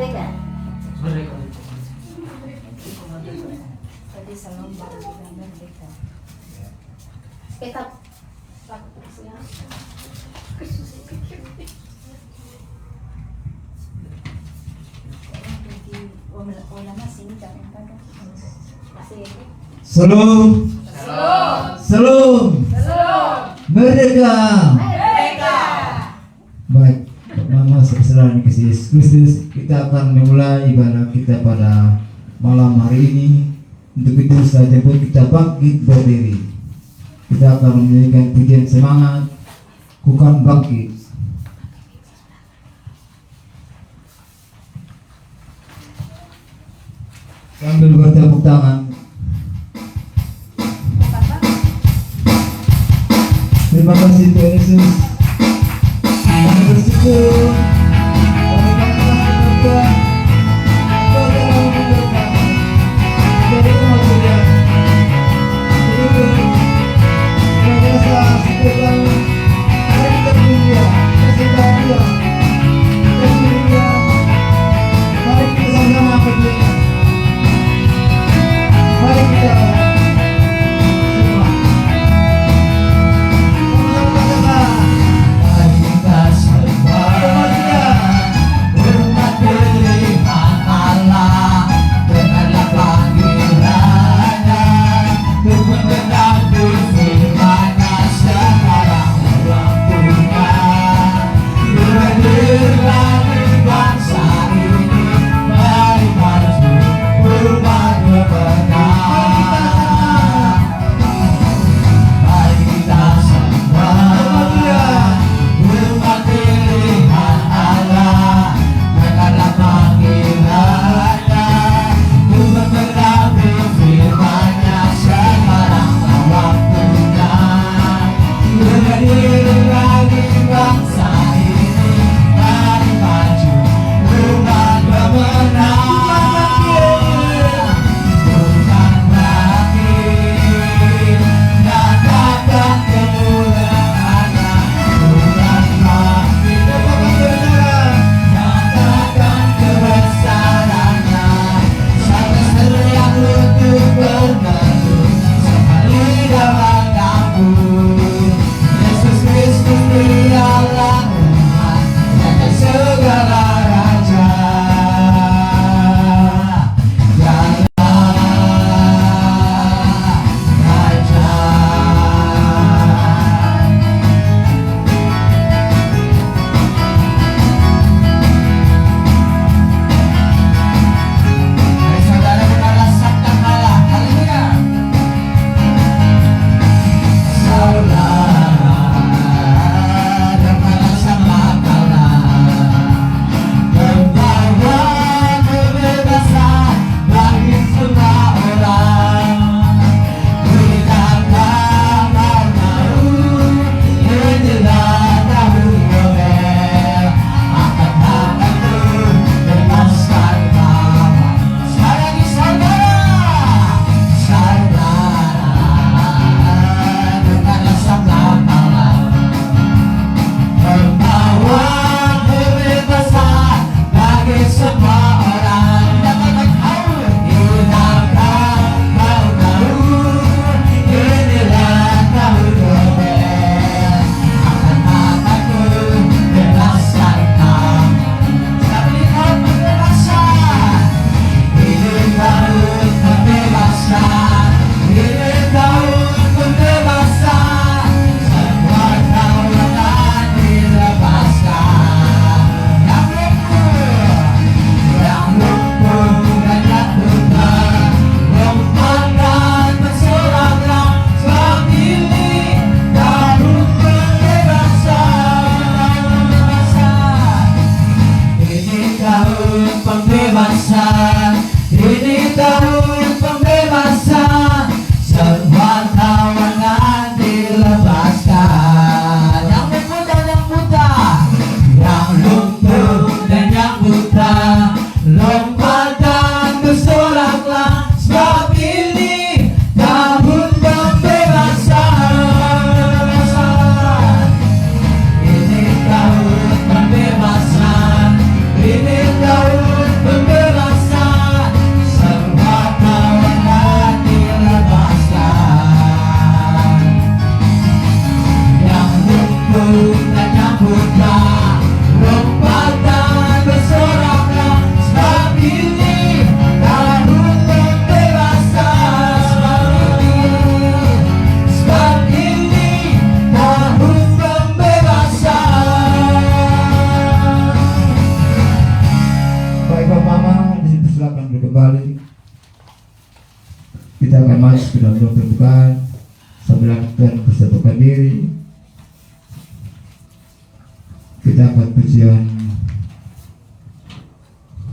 merdeka. Merdeka. Tadi salam baru kita merdeka. Kita Salam. Salam. Merdeka. Baik, Mama sebesaran kasih Yesus Kristus, kita akan memulai ibadah kita pada malam hari ini. Untuk itu saya jemput kita bangkit berdiri. Kita akan menyanyikan pujian semangat, Ku Kan Bangkit. Sambil bertepuk tangan. Terima kasih Tuhan Yesus. Kami bersyukur. Kami kasih Tuhan. Kau telah memberikan dari umat Tuhan. Berjasa setiap kami. Hari termulia, kasih bahagia, kasih mulia. Mari kita sama-sama berdiri. silakan duduk kembali. Kita akan masuk ke dalam doa pembukaan sambil Tuhan bersatukan diri. Kita akan pujian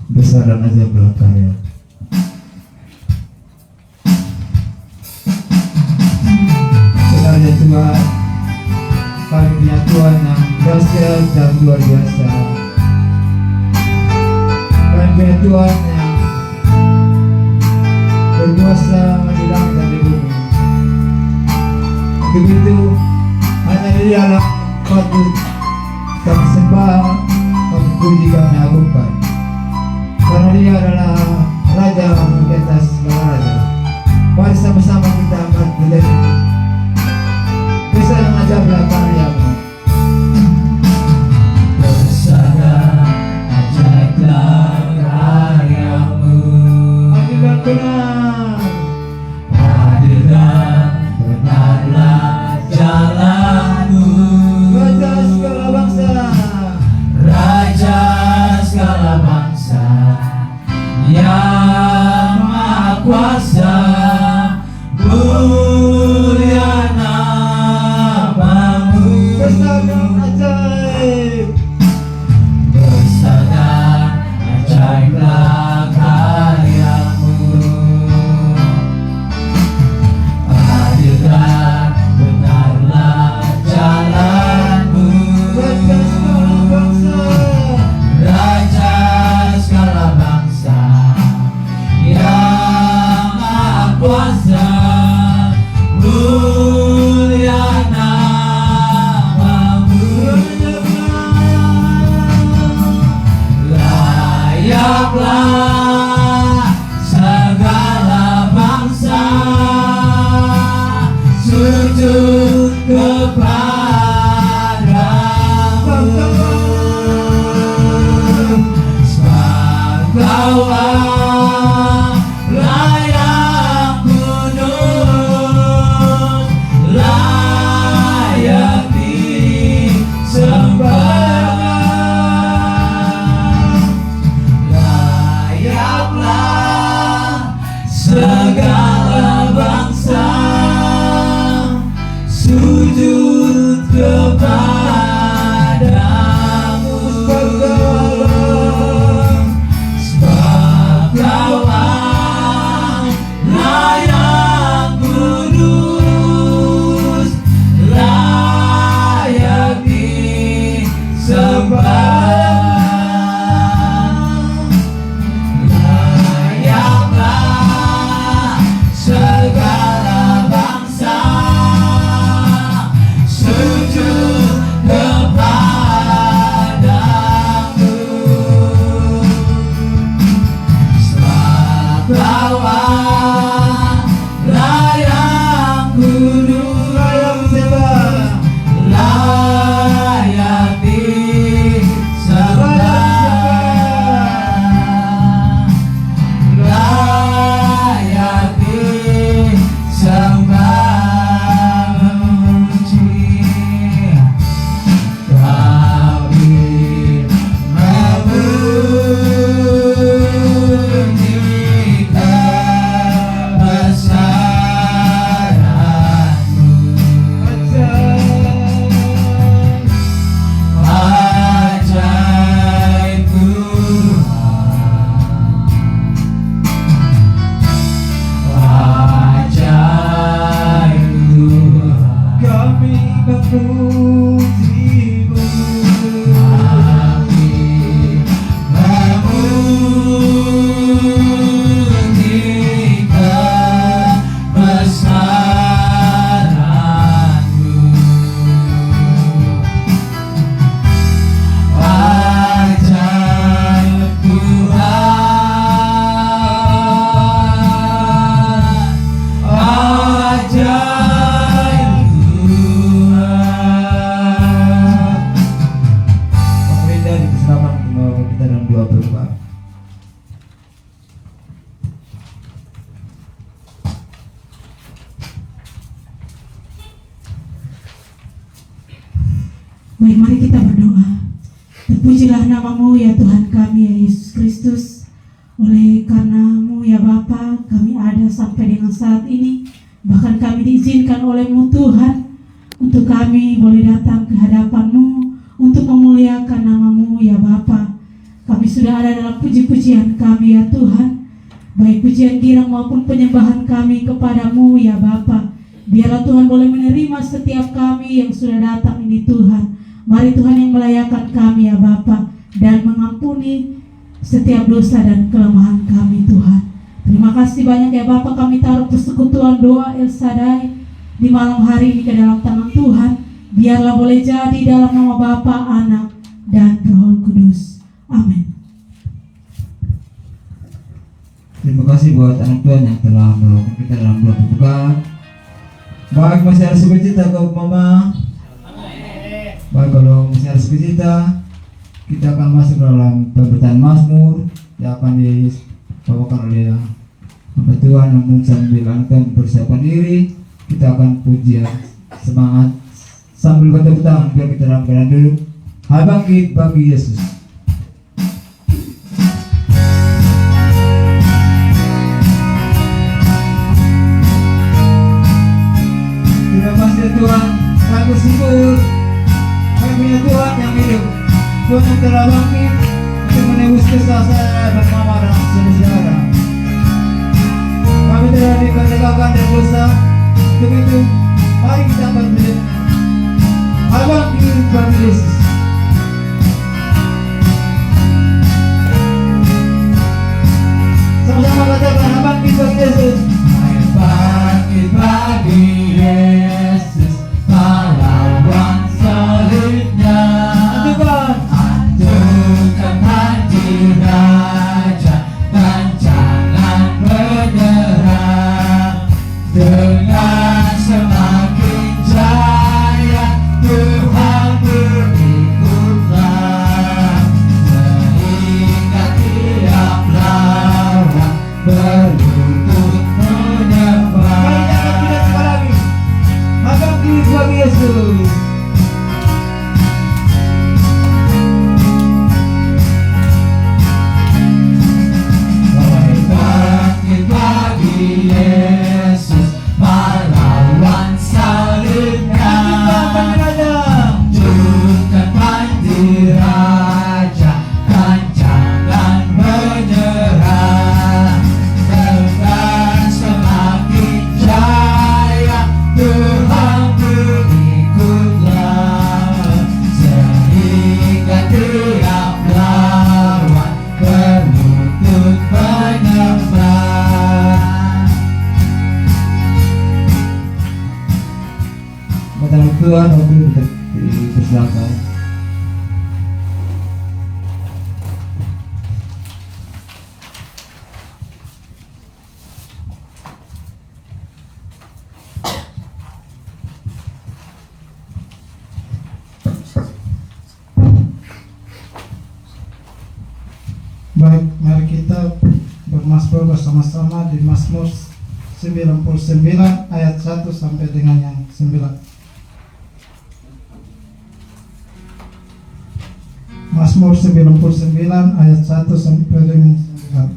besar dan ajaib belah karya. Benarnya Tuhan, kami punya Tuhan yang dahsyat dan luar biasa. Kami punya Tuhan yang berkuasa di langit dan di bumi. Begitu hanya Dia yang patut kami sembah, kami puji, kami agungkan. Karena Dia adalah Raja di atas segala raja. Mari sama-sama kita akan menjadi besar dan ajaib belah karya-Mu. Besar dan ajaib belah karya-Mu. Adil dan benar, Adil dan benarlah jalan-Mu. Raja segala bangsa, Raja segala bangsa, yang maha kuasa, mulia nama-Mu. besar dan ajaib. Besar dan ajaiblah karya-Mu. Adil dan benarlah jalan-Mu. Raja segala bangsa, Raja segala bangsa, yang maha kuasa, mulia nama-Mu. Layaklah segala bangsa sujud kepadamu, sebab Kaulah layak kudus, layak disembah. Layaklah segala bangsa sujud kepadamu, sebab Kaulah layak kudus, layak disembah. Layaklah segala bangsa sujud kepadamu, sebab Kaulah layak kudus, layak disembah. Layak disembah, memuji. Kami memuji kebesaran-Mu. Ajaib Tuhan, ajaib Tuhan. kami memuji-Mu. Kami memuji kebesaran-Mu. Ajaib Tuhan, ajaib Tuhan. Pemerintah dipersilakan untuk kita dalam doa berdoa. Baik, mari kita berdoa. Terpujilah nama-Mu ya Tuhan kami ya Yesus Kristus. Oleh karenamu ya Bapa, kami ada sampai dengan saat ini. Bahkan kami diizinkan oleh-Mu Tuhan untuk kami boleh datang ke hadapan-Mu untuk memuliakan nama-Mu ya Bapa. Kami sudah ada dalam puji-pujian kami ya Tuhan, baik pujian girang maupun penyembahan kami kepadamu ya Bapa. Biarlah Tuhan boleh menerima setiap kami yang sudah datang ini Tuhan. Mari Tuhan yang melayakan kami ya Bapa, dan mengampuni setiap dosa dan kelemahan kami Tuhan. Terima kasih banyak ya Bapa, kami taruh persekutuan doa El Shaddai di malam hari ini ke dalam tangan Tuhan. Biarlah boleh jadi dalam nama Bapa, Anak, dan Roh Kudus. Amin. Terima kasih buat anak Tuhan yang telah menolong kita dalam bulan pembukaan. Baik, masih harus bercita ke Mama. Baik, kalau masih harus bercita, kita akan masuk dalam pemberitaan Mazmur yang akan dibawakan oleh hamba Tuhan. Namun sambil anak persiapan diri, kita akan pujian semangat sambil bertepuk tangan. Biar kita dalam keadaan dulu. Hai bangkit bagi Yesus. Terima kasih Tuhan, kami bersyukur kami punya Tuhan yang hidup, Tuhan yang telah bangkit untuk menebus kesalahan dan amarah sejarah. Kami telah diberdekakan dari dosa. Untuk itu, mari kita akan berdoa. Hai bangkit bagi Yesus. Sama-sama katakan, hai bangkit bagi Yesus. Hai bangkit bagi Yesus, pahlawan salibnya. Anjurkan hati Raja dan jangan menyerah. Dengan semakin jaya Tuhan berikutlah, sehingga tiap lawan berlutut menyembah. Bangkit bagi Yesus. Bangkit bagi Yesus, pahlawan salibnya. Anjurkan hati Raja dan jangan menyerah. Dengan semakin jaya Tuhan berikutlah, sehingga tiap lawan berlutut menyembah. Kata Tuhan, waktu kita dipersilakan. Baik, mari kita bermazmur bersama-sama di Mazmur 99 ayat 1 sampai dengan yang 9. Mazmur 99 ayat 1 sampai dengan 9.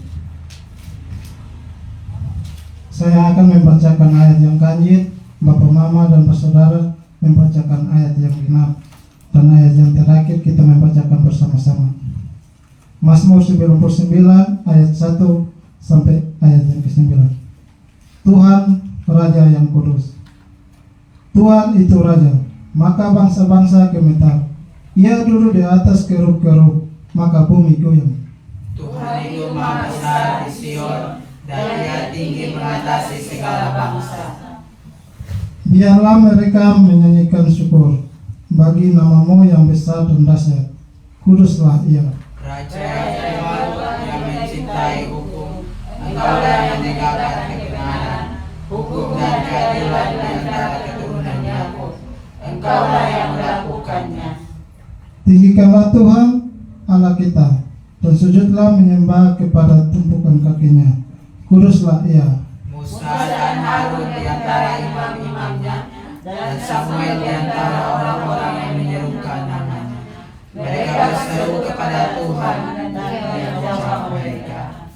Saya akan membacakan ayat yang kanjit, Bapak Mama dan Saudara membacakan ayat yang genap, dan ayat yang terakhir kita membacakan bersama-sama. Mazmur 99 ayat 1 sampai ayat yang ke-9. Tuhan Raja yang kudus. Tuhan itu Raja, maka bangsa-bangsa gemetar. Ia duduk di atas kerub-kerub, maka bumi goyang. Tuhan itu Maha Besar di Sion, dan Dia tinggi mengatasi segala bangsa. Biarlah mereka menyanyikan syukur bagi nama-Mu yang besar dan dahsyat. Kuduslah Ia. Raja Tuhan yang mencintai hukum, Engkaulah yang menegakkan kebenaran, hukum dan keadilan di antara keturunan Yakub. Engkaulah yang melakukannya. Tinggikanlah Tuhan Allah kita, dan sujudlah menyembah kepada tumpukan kakinya. Kuduslah Ia. Musa dan Harun di antara imam-imamnya, dan Samuel di antara orang-orang yang menyerukan namanya. Mereka berseru kepada Tuhan, dan Dia menjawab mereka.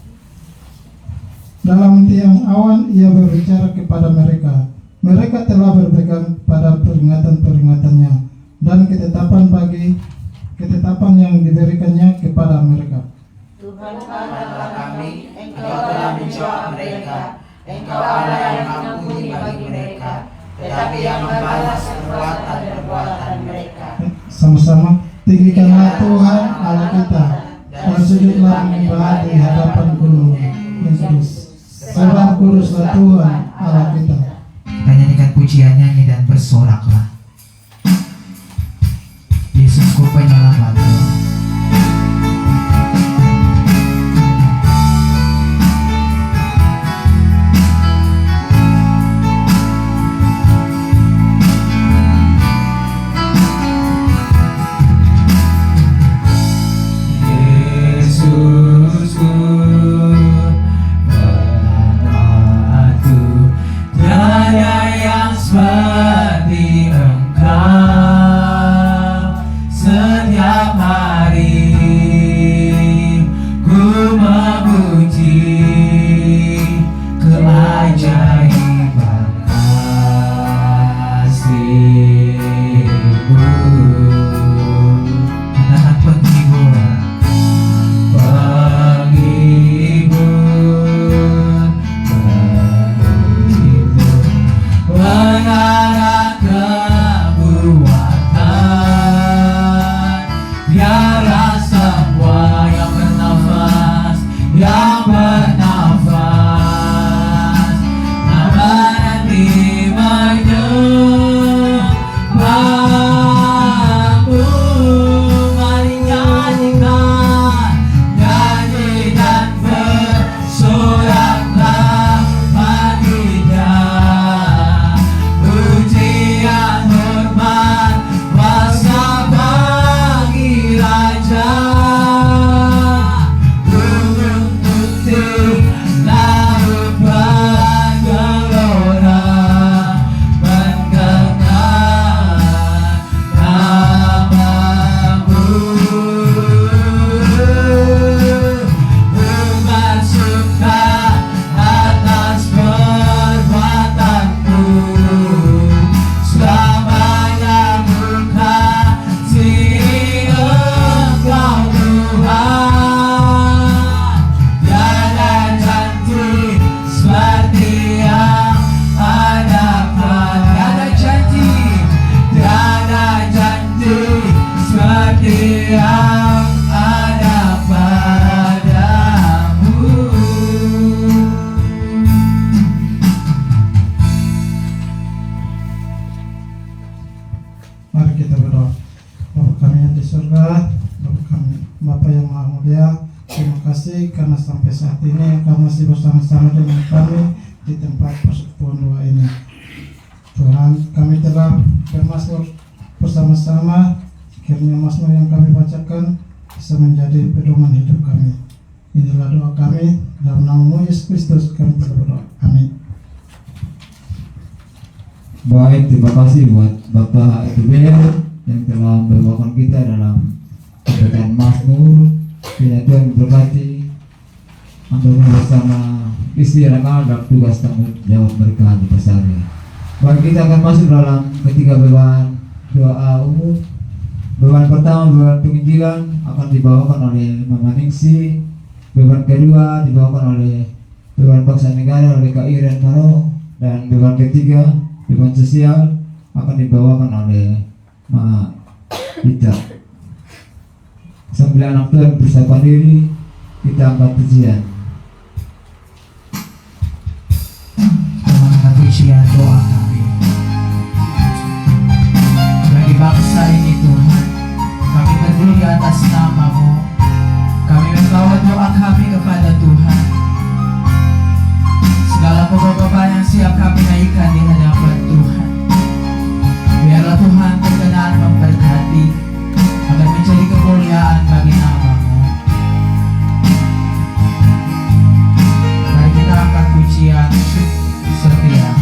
dalam tiang awan ia berbicara kepada mereka. Mereka telah berpegang pada peringatan-peringatannya dan ketetapan yang diberikannya kepada mereka. Tuhan Allah kami, Engkau telah menjawab mereka. Engkau Allah yang mengampuni bagi mereka, tetapi yang membalas perbuatan mereka. Sama-sama, tinggikanlah Tuhan Allah kita, dan sujudlah menyembah di hadapan gunung yang kudus. Sebab kuduslah Tuhan Allah kita. Kita nyanyikan pujian, nyanyi dan bersoraklah. Yesusku penyelamatku. Yesusku penyelamatku, tiada yang seperti Engkau. Setiap hari ku memuji keajaiban kasih-Mu. Katakan penghibur. Pengarah kebuatan, biarlah semua yang bernafas nama nanti menyembah-Mu. Mari nyanyikan, nyanyi dan bersoraklah baginya. Pujian hormat kuasa bagi Raja. Gunung putih laut bergelora mengenang nama-Mu. Bersuka atas perbuatan-Mu, selamanya mengasihi Engkau Tuhan. Tiada janji seperti yang hadapan. Tiada janji seperti yang ada padamu. Mari kita berdoa. Bapa kami yang di surga, Bapa yang Maha Mulia, terima kasih karena sampai saat ini Engkau masih bersama-sama dengan kami di tempat persekutuan doa ini. Tuhan, kami telah bermazmur bersama-sama, kiranya mazmur yang kami bacakan bisa menjadi pedoman hidup kami. Inilah doa kami, dalam nama Yesus Kristus kami berdoa. Amin. Baik, terima kasih buat Bapak Etubel yang telah membawakan kita dalam kegiatan Mazmur. Kiranya Tuhan memberkati Anda bersama istri anak-anak dan tugas tanggung jawab mereka di pasarnya. Baik, kita akan masuk dalam ketiga beban doa umum. Beban pertama, beban penginjilan akan dibawakan oleh Mama Ningsi. Beban kedua dibawakan oleh beban bangsa negara oleh Kak Iren Maro. Dan beban ketiga, beban sosial akan dibawakan oleh Ma Ita. Sambil anak Tuhan bersama diri, kita angkat pujian. Kita pujian doa kami bagi bangsa ini Tuhan. Kami berdiri atas nama-Mu. Kami membawa doa kami kepada Tuhan. Segala beban yang siap kami naikkan di hadapan Tuhan. Biarlah Tuhan berkenan memberkati agar menjadi kemuliaan bagi nama-Mu. Mari kita angkat pujian setia.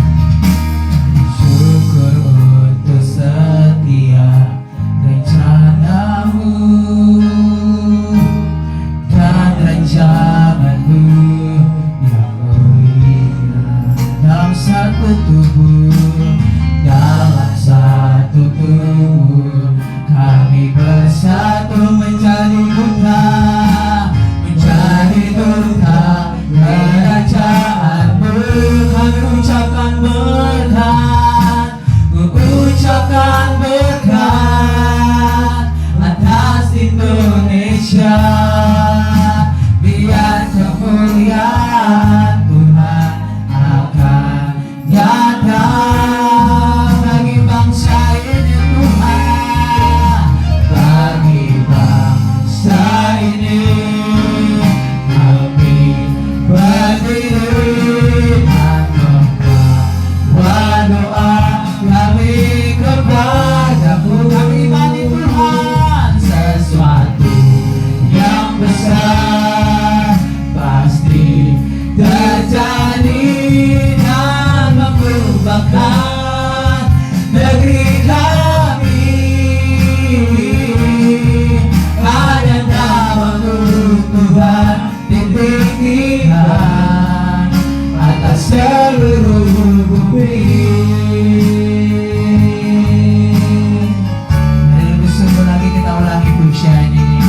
Syukur untuk setia rencana-Mu dan rancangan-Mu yang mulia. kemuliaan Tuhan akan nyata bagi bangsa ini Tuhan, bagi bangsa ini kami berdiri dan membawa doa kami kepadamu. Kami imani Tuhan sesuatu yang besar pasti terjadi dan mengubahkan negeri kami. Hanya nama-Mu Tuhan ditinggikan atas seluruh bumi. Dan lebih sungguh lagi kita ulangi pujian ini.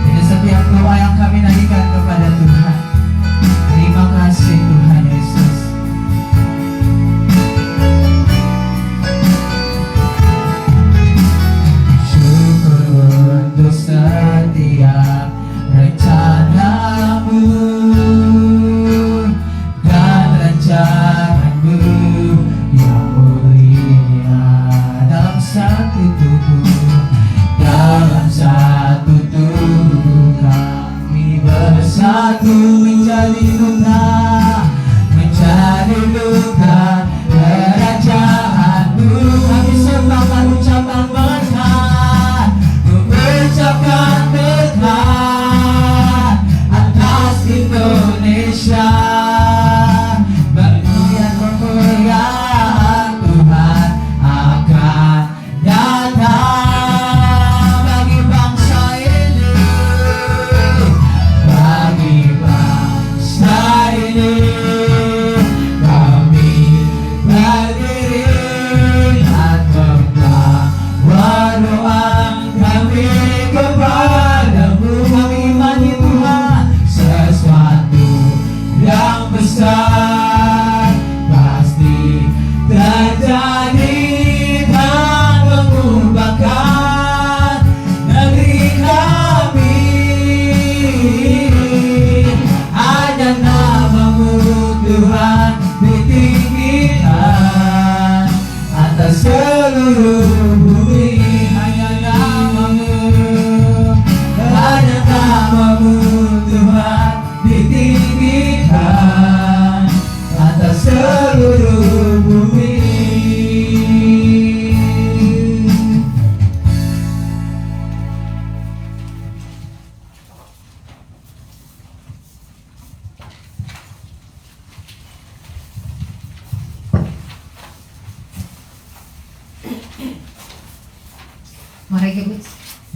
Ini setiap doa yang kami naikkan kepada Tuhan. Terima kasih Tuhan Yesus. Syukur untuk setiap rencana-Mu dan rencana-Mu yang mulia dalam satu tubuh, dalam satu tubuh kami bersatu menjadi duta, menjadi duta kerajaan-Mu. Kami sembahkan ucapan berkat, mengucapkan berkat atas Indonesia. Bagian kemuliaan Tuhan akan nyata bagi bangsa ini, bagi bangsa ini kami berdiri dan membawa doa kami kepadamu. Kami imani Tuhan sesuatu yang besar pasti terjadi dan mengubahkan negeri kami. Hanya nama-Mu Tuhan ditinggikan atas seluruh bumi. Hanya nama-Mu Tuhan ditinggikan atas seluruh bumi.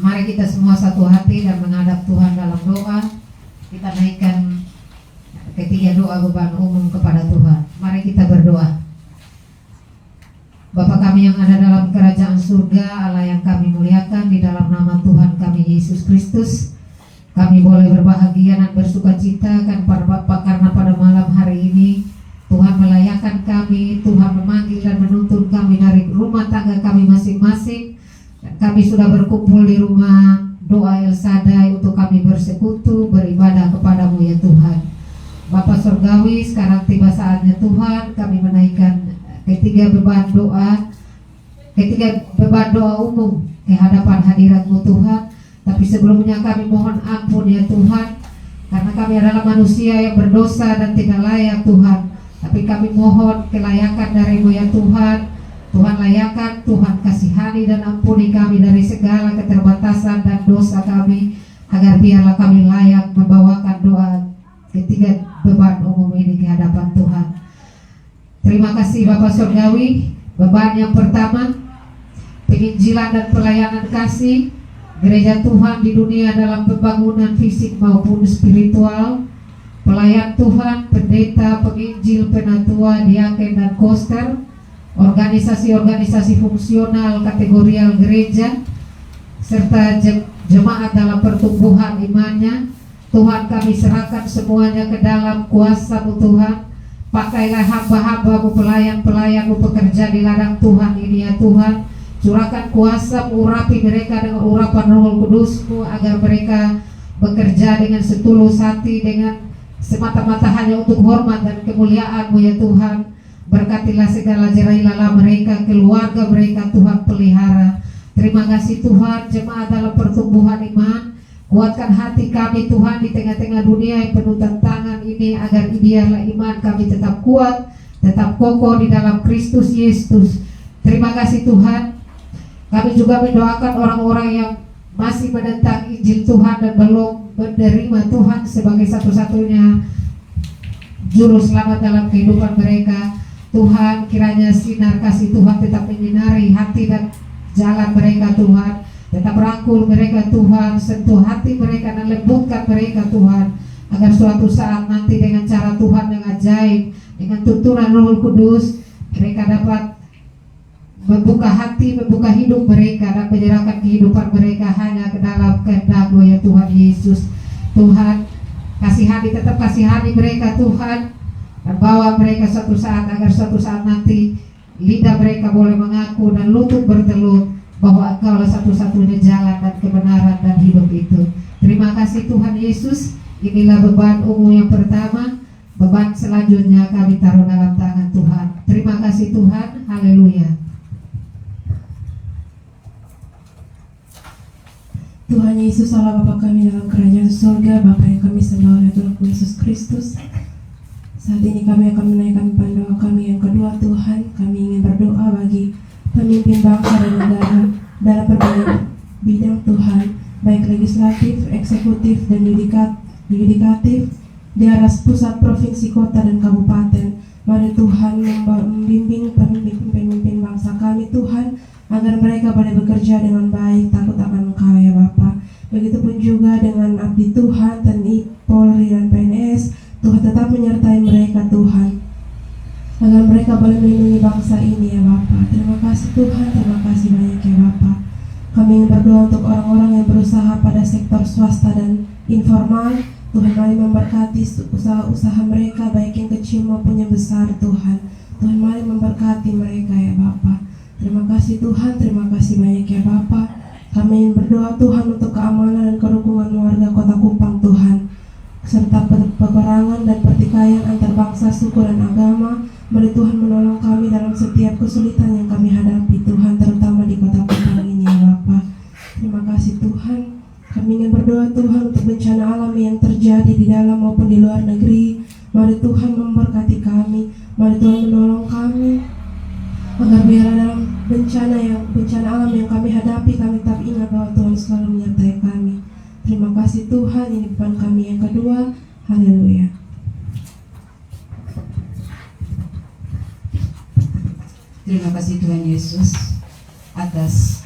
Mari kita semua satu hati dan menghadap Tuhan dalam doa. Kita naikkan ketiga doa beban umum kepada Tuhan. Mari kita berdoa. Bapa kami yang ada dalam kerajaan surga, Allah yang kami muliakan, di dalam nama Tuhan kami Yesus Kristus, kami boleh berbahagia dan bersukacita kan karena pada malam hari ini Tuhan melayakkan kami, Tuhan memanggil dan menuntun kami dari rumah tangga kami masing-masing. Kami sudah berkumpul di rumah doa El Shaddai untuk kami bersekutu, beribadah kepadamu ya Tuhan. Bapa Surgawi, sekarang tiba saatnya Tuhan kami menaikkan ketiga beban doa umum ke hadapan hadirat-Mu Tuhan. Tapi sebelumnya kami mohon ampun ya Tuhan, karena kami adalah manusia yang berdosa dan tidak layak Tuhan. Tapi kami mohon kelayakan dari-Mu ya Tuhan. Tuhan layakan, Tuhan kasihani dan ampuni kami dari segala keterbatasan dan dosa kami, agar biarlah kami layak membawakan doa ketiga beban umum ini ke hadapan Tuhan. Terima kasih Bapak Surgawi. Beban yang pertama, penginjilan dan pelayanan kasih gereja Tuhan di dunia dalam pembangunan fisik maupun spiritual. Pelayan Tuhan, pendeta, penginjil, penatua, diaken dan koster, organisasi-organisasi fungsional kategorial gereja, serta jemaat dalam pertumbuhan imannya. Tuhan kami serahkan semuanya ke dalam kuasa-Mu Tuhan. Pakailah hamba-hamba-Mu, pelayan-pelayan-Mu, pekerja di ladang Tuhan ini ya Tuhan. Curahkan kuasa-Mu, urapi mereka dengan urapan Roh Kudus-Mu, agar mereka bekerja dengan setulus hati, dengan semata-mata hanya untuk hormat dan kemuliaan-Mu ya Tuhan. Berkatilah segala jerai lala mereka, keluarga mereka Tuhan pelihara. Terima kasih Tuhan, jemaat dalam pertumbuhan iman. Kuatkan hati kami Tuhan di tengah-tengah dunia yang penuh tantangan ini, agar biarlah iman kami tetap kuat, tetap kokoh di dalam Kristus Yesus. Terima kasih Tuhan. Kami juga mendoakan orang-orang yang masih menentang Injil Tuhan dan belum menerima Tuhan sebagai satu-satunya juru selamat dalam kehidupan mereka. Tuhan, kiranya sinar kasih Tuhan tetap menyinari hati dan jalan mereka Tuhan. Tetap rangkul mereka Tuhan, sentuh hati mereka dan lembutkan mereka Tuhan, agar suatu saat nanti dengan cara Tuhan yang ajaib, dengan tuntunan Roh Kudus, mereka dapat membuka hati, membuka hidup mereka dan menyerahkan kehidupan mereka hanya ke dalam kehendak-Mu ya Tuhan Yesus. Tuhan, kasihani, tetap kasihani mereka Tuhan, dan bawa mereka suatu saat, agar suatu saat nanti lidah mereka boleh mengaku dan lutut bertelut bahwa Engkaulah satu-satunya jalan dan kebenaran dan hidup itu. Terima kasih Tuhan Yesus. Inilah beban ungu yang pertama. Beban selanjutnya kami taruh dalam tangan Tuhan. Terima kasih Tuhan. Haleluya. Tuhan Yesus, Allah Bapa kami dalam kerajaan surga, Bapa yang kami sembah oleh Tuhan Yesus Kristus. Saat ini kami akan menaikkan pandoa kami yang kedua. Tuhan, kami ingin berdoa bagi pemimpin bangsa dan negara dalam berbagai bidang Tuhan, baik legislatif, eksekutif, dan yudikatif di aras pusat, provinsi, kota, dan kabupaten. Mari Tuhan membimbing pemimpin bangsa kami Tuhan, agar mereka boleh bekerja dengan baik, takut akan Engkau ya Bapa. Begitupun juga dengan abdi Tuhan, TNI, Polri, dan PNS. Tuhan tetap menyertai mereka Tuhan, agar mereka boleh melindungi bangsa ini ya Bapa. Terima kasih Tuhan, terima kasih banyak ya Bapa. Kami ingin berdoa untuk orang-orang yang berusaha pada sektor swasta dan informal. Tuhan, mari memberkati usaha-usaha mereka, baik yang kecil maupun yang besar Tuhan. Tuhan, mari memberkati mereka ya Bapa. Terima kasih Tuhan, terima kasih banyak ya Bapa. Kami ingin berdoa Tuhan untuk keamanan dan kerukunan warga Kota Kupang Tuhan, serta peperangan dan pertikaian antar bangsa, suku, dan agama. Mari Tuhan menolong kami dalam setiap kesulitan yang kami hadapi Tuhan, terutama di Kota Kupang ini ya Bapa. Terima kasih Tuhan. Kami ingin berdoa Tuhan untuk bencana alam yang terjadi di dalam maupun di luar negeri. Mari Tuhan memberkati kami, mari Tuhan menolong kami, agar biarlah dalam bencana alam yang kami hadapi, kami tetap ingat bahwa Tuhan selalu menyertai kami. Terima kasih Tuhan, ini beban kami yang kedua. Haleluya. Terima kasih Tuhan Yesus atas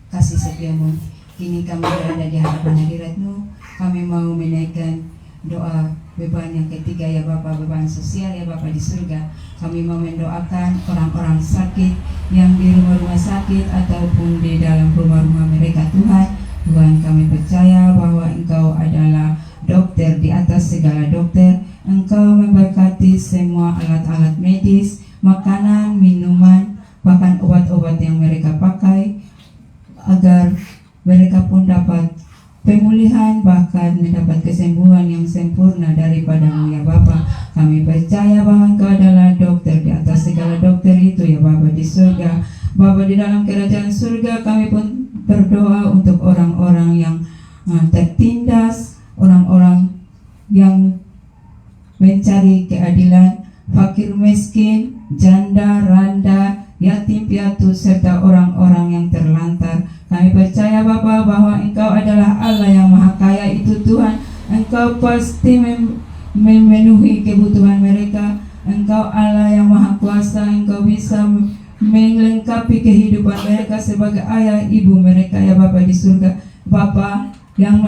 kasih setia-Mu. Kini kami berada di hadapan hadirat-Mu. Kami mau menaikkan doa beban yang ketiga ya Bapa, beban sosial ya Bapa di surga. Kami mau mendoakan orang-orang sakit yang di rumah-rumah sakit ataupun di dalam rumah-rumah mereka Tuhan. Tuhan, kami percaya bahwa Engkau adalah dokter di atas segala dokter. Engkau memberkati semua alat-alat medis, makanan, minuman, bahkan obat-obat yang mereka pakai, agar mereka pun dapat pemulihan, bahkan mendapat kesembuhan yang sempurna daripada-Mu ya Bapa. Kami percaya bahwa Engkau adalah dokter di atas segala dokter itu ya Bapa di surga. Bapa, di dalam kerajaan surga kami pun berdoa untuk orang-orang yang tertindas, orang-orang yang mencari keadilan, fakir miskin, janda, randa, yatim piatu, serta orang-orang yang terlantar. Kami percaya Bapa bahwa Engkau adalah Allah yang Maha Kaya itu Tuhan. Engkau pasti memenuhi kebutuhan mereka. Engkau Allah yang Maha Kuasa. Engkau bisa melengkapi kehidupan mereka sebagai ayah ibu mereka ya Bapa di surga. Bapa yang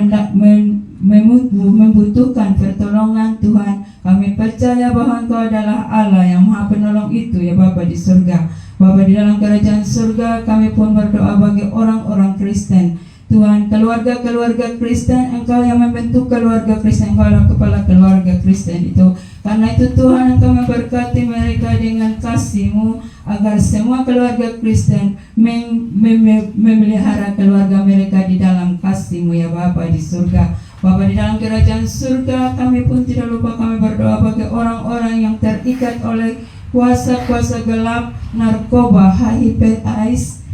membutuhkan pertolongan Tuhan, kami percaya bahwa Engkau adalah Allah yang Maha Penolong itu ya Bapa di surga. Bapa, di dalam kerajaan surga kami pun berdoa bagi orang-orang Kristen Tuhan, keluarga-keluarga Kristen. Engkau yang membentuk keluarga Kristen, Engkau adalah kepala keluarga Kristen itu. Karena itu Tuhan, Engkau memberkati mereka dengan kasih-Mu, agar semua keluarga Kristen memelihara keluarga mereka di dalam kasih-Mu ya Bapa di surga. Bapa di dalam kerajaan surga, kami pun tidak lupa kami berdoa bagi orang-orang yang terikat oleh kuasa-kuasa gelap, narkoba, HIV, AIDS,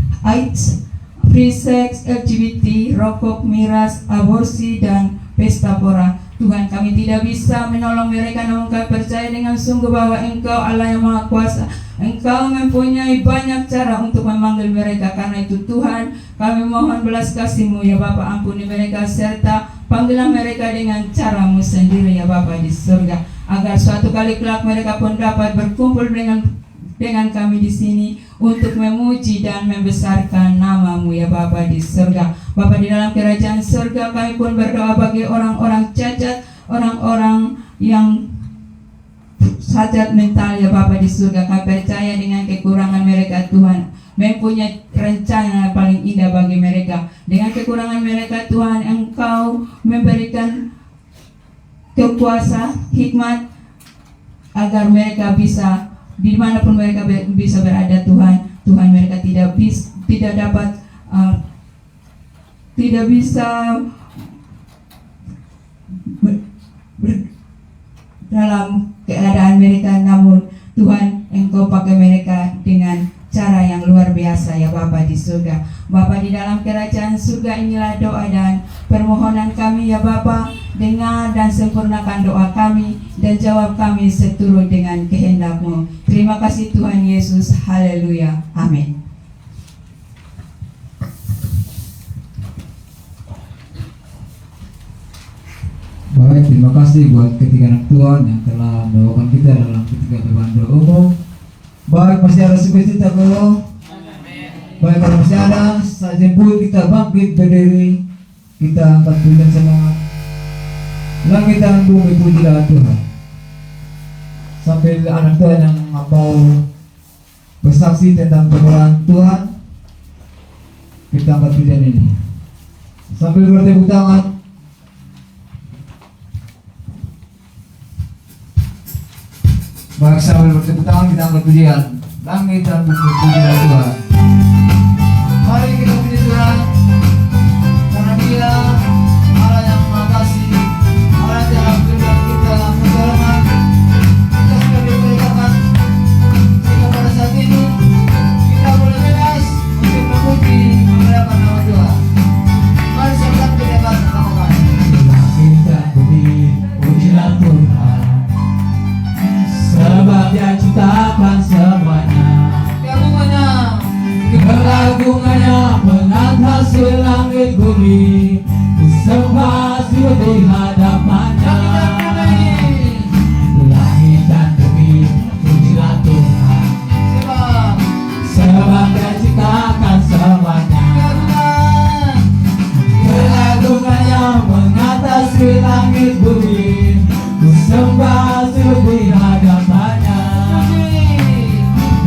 free sex, LGBT, rokok, miras, aborsi, dan pesta pora. Tuhan, kami tidak bisa menolong mereka, namun kami percaya dengan sungguh bahwa Engkau Allah yang Maha Kuasa. Engkau mempunyai banyak cara untuk memanggil mereka. Karena itu Tuhan, kami mohon belas kasih-Mu ya Bapa, ampuni mereka serta panggilan mereka dengan cara-Mu sendiri ya Bapa di surga, agar suatu kali kelak mereka pun dapat berkumpul dengan kami di sini untuk memuji dan membesarkan nama-Mu ya Bapa di surga. Bapa di dalam kerajaan surga, kami pun berdoa bagi orang-orang cacat, orang-orang yang cacat mental ya Bapa di surga. Kami percaya dengan kekurangan mereka Tuhan mempunyai rencana paling indah bagi mereka. Dengan kekurangan mereka Tuhan, Engkau memberikan kekuasa, hikmat agar mereka bisa dimanapun mereka bisa berada Tuhan. Tuhan, mereka tidak bisa dalam keadaan mereka, namun Tuhan Engkau pakai mereka dengan cara yang luar biasa ya Bapa di surga. Bapa di dalam kerajaan surga, inilah doa dan permohonan kami ya Bapa. Dengar dan sempurnakan doa kami dan jawab kami seturut dengan kehendak-Mu. Terima kasih Tuhan Yesus. Haleluya. Amin. Baik, terima kasih buat ketiga anak Tuhan yang telah mendoakan kita dalam ketiga beban doa umum. Baik, masih ada sukacita kalau baik, kalau masih ada, saat jemput kita bangkit berdiri, kita angkat pujian semangat. Langit dan bumi pujilah Tuhan. Sambil anak Tuhan yang mau bersaksi tentang kemuliaan Tuhan, kita angkat pujian ini. Sambil bertepuk tangan. Baik, sambil bertepuk tangan kita angkat pujian. Langit dan bumi pujilah Tuhan. Mari kita puji Tuhan, karena Dia Allah yang Maha Kasih, Allah dalam kehidupan kita pertolongan. Kita sudah diberitakan sehingga pada saat ini kita boleh bebas untuk memuji memuliakan nama Tuhan. Mari sama kita bersama-sama. Langit dan bumi pujilah Tuhan, sebab Dia ciptakan semuanya. Keagungannya mengatasi langit bumi, ku sembah di hadapannya. Langit dan bumi pujilah Tuhan, sebab Dia ciptakan semuanya. Keagungannya mengatasi langit bumi, ku sembah di hadapannya.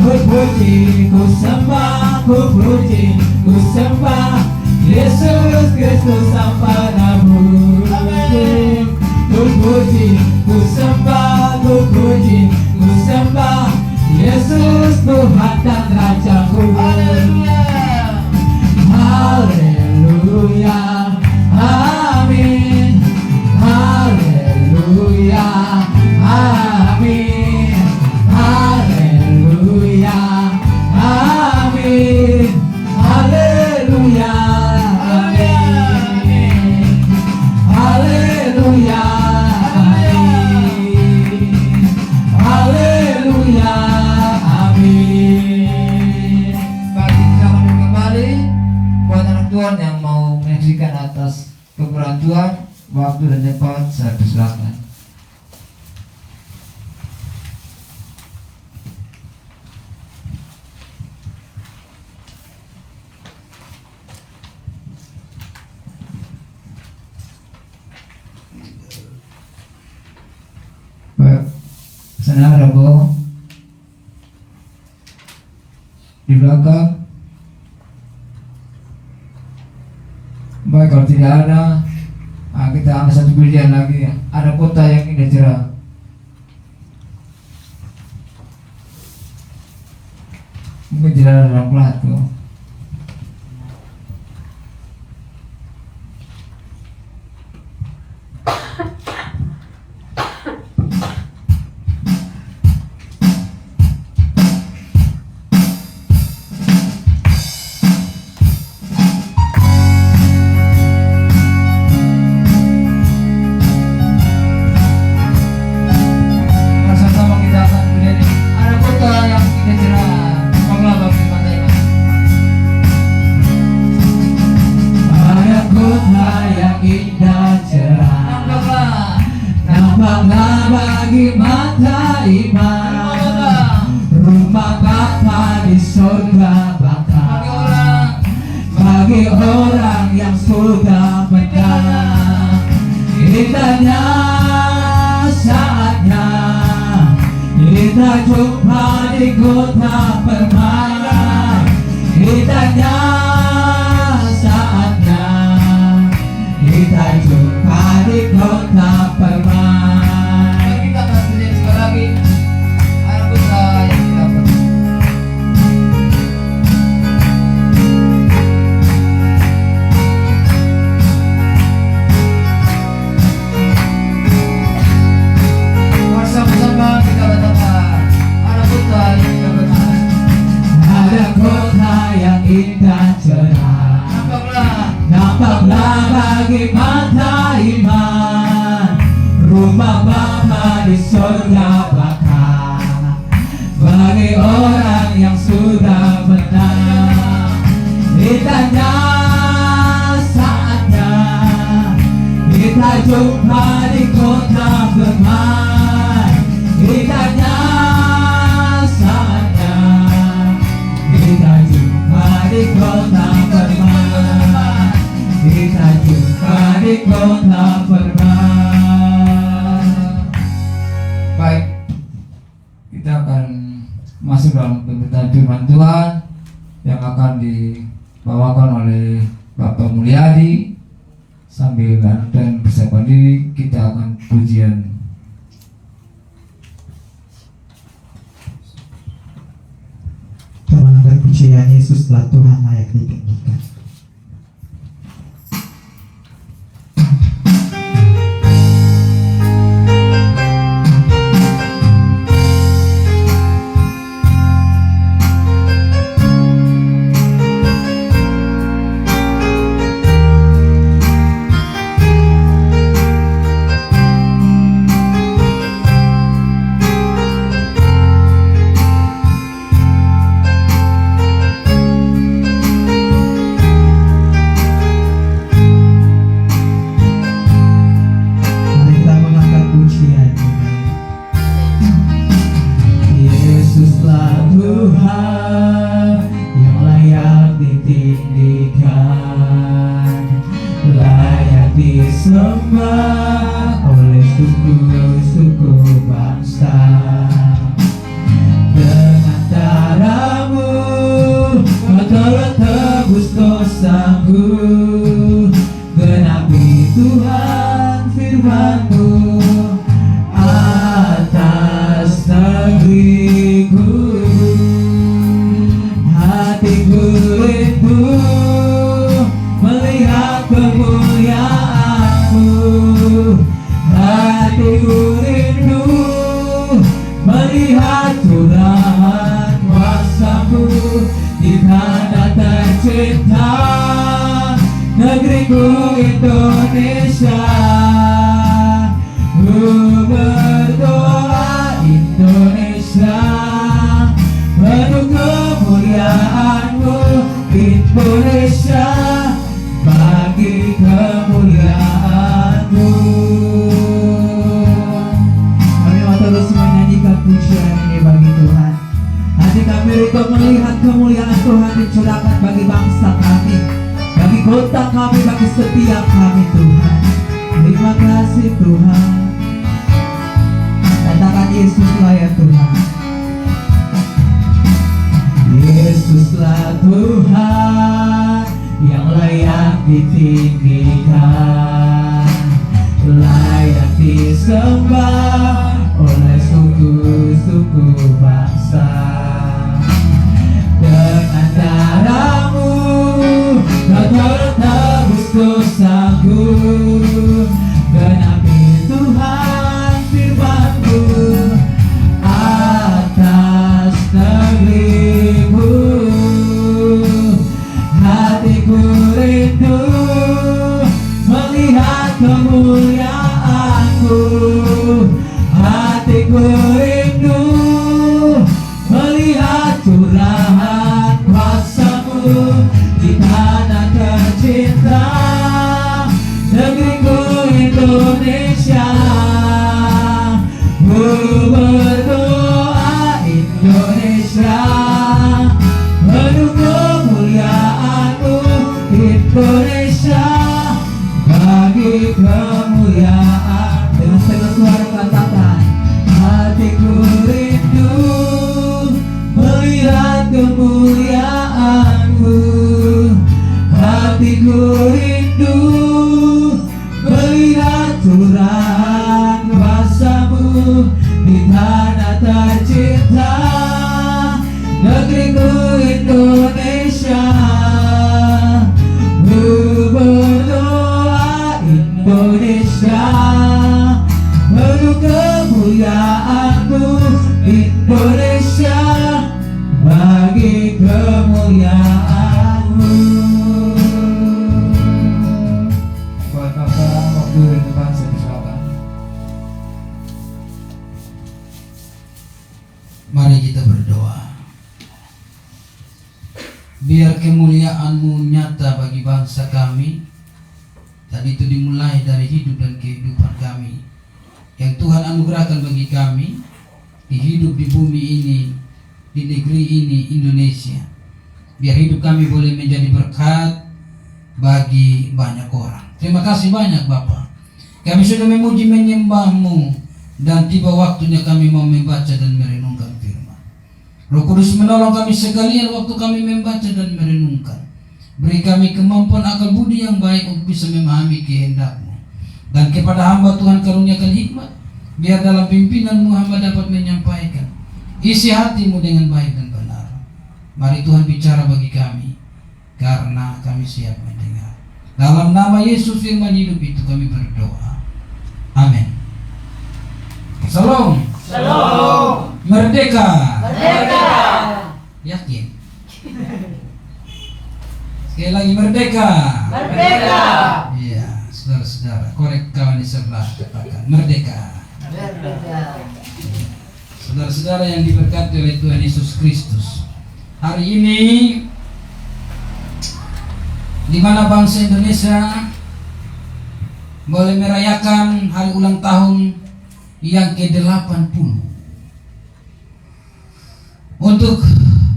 Ku puji, ku sembah, ku puji, ku sembah Yesus Kristus Sang Penebus. Ku puji, ku sembah, ku puji, ku sembah Yesus Tuhan dan Rajaku. Haleluya, amin. Haleluya, amin. Haleluya, amin. Haleluya, amin. Haleluya, amin. Haleluya, amin. Bagi kita kembali buat anak Tuhan yang mau menyaksikan atas kebenaran Tuhan, waktu dan tempat saya persilakan. Baik, sana ada Bo di belakang. Baik, kalau tidak ada, kita ambil satu pilihan lagi. Ada kota yang indah cerah. Mungkin tidak ada dalam pelaku. Tampaklah bagi mata iman rumah Bapa di surga bakal bagi orang yang sudah menang. Indahnya saatnya kita jumpa di kota permai. Indahnya saatnya kita jumpa di kota permai. Kita akan sendiri sekali lagi. Anak putra yang kita perlu. Bersama-sama kita katakan, anak putra yang kita perlu. Ada kota yang indah cerah, nampaklah bagi mata iman rumah Bapa di surga bakal bagi orang yang sudah menang. Indahnya saatnya kita jumpa di kota permai. Indahnya saatnya kita jumpa di kota permai. Kita jumpa di kota permai. Baik, kita akan masuk dalam pemberitaan firman Tuhan yang akan dibawakan oleh Bapak Mulyadi. Sambil dan persiapan diri, kita akan pujian. Kemenangan pujian Yesus telah Tuhan layak ditinggikan. Disembah oleh suku-suku bangsa. Dengan darahmu kau telah tebus dosaku. Genapi Tuhan firman-Mu atas negeriku. Hatiku rindu melihat kemuliaan-Mu. Hatiku rindu melihat curahan kuasa-Mu di tanah tercinta negeriku Indonesia. Ku berdoa Indonesia penuh kemuliaan-Mu. Indonesia bagi kemuliaan-Mu. Kami mau terus menyanyikan pujian ini bagi Tuhan. Hati kami rindu melihat kemuliaan Tuhan dicurahkan bagi bangsa kami, bagi kota kami, bagi setiap kami Tuhan. Terima kasih Tuhan. Katakan Yesuslah ya Tuhan. Yesuslah Tuhan yang layak ditinggikan, layak disembah oleh suku-suku bangsa. Dengan darah-Mu Kau telah tebus dosaku. Genapi Tuhan firman-Mu atas negeriku. Hatiku rindu melihat kemuliaan-Mu tercinta, negeriku Indonesia. Ku berdoa Indonesia, penuh kemuliaan-Mu Indonesia, bagi kemuliaan-Mu. Buat apa waktu di depan saya persilakan. Mari kita berdoa. Biar kemuliaan-Mu nyata bagi bangsa kami, dan itu dimulai dari hidup dan kehidupan kami yang Tuhan anugerahkan bagi kami di hidup di bumi ini, di negeri ini Indonesia. Biar hidup kami boleh menjadi berkat bagi banyak orang. Terima kasih banyak Bapa. Kami sudah memuji menyembah-Mu, dan tiba waktunya kami mau membaca dan merenungkan firman. Roh Kudus menolong kami sekalian waktu kami membaca dan merenungkan. Beri kami kemampuan akal budi yang baik untuk bisa memahami kehendak-Mu. Dan kepada hamba Tuhan karuniakan hikmat, biar dalam pimpinan-Mu hamba dapat menyampaikan isi hati-Mu dengan baik dan benar. Mari Tuhan bicara bagi kami, karena kami siap mendengar. Dalam nama Yesus firman hidup itu kami berdoa. Amin. Salam. Shalom. Merdeka. Merdeka. Yakin? Sekali lagi merdeka. Merdeka. Iya, saudara-saudara, korek kawan di sebelah, katakan merdeka. Merdeka. Saudara-saudara yang diberkati oleh Tuhan Yesus Kristus, hari ini di mana bangsa Indonesia boleh merayakan hari ulang tahun yang ke-80. Untuk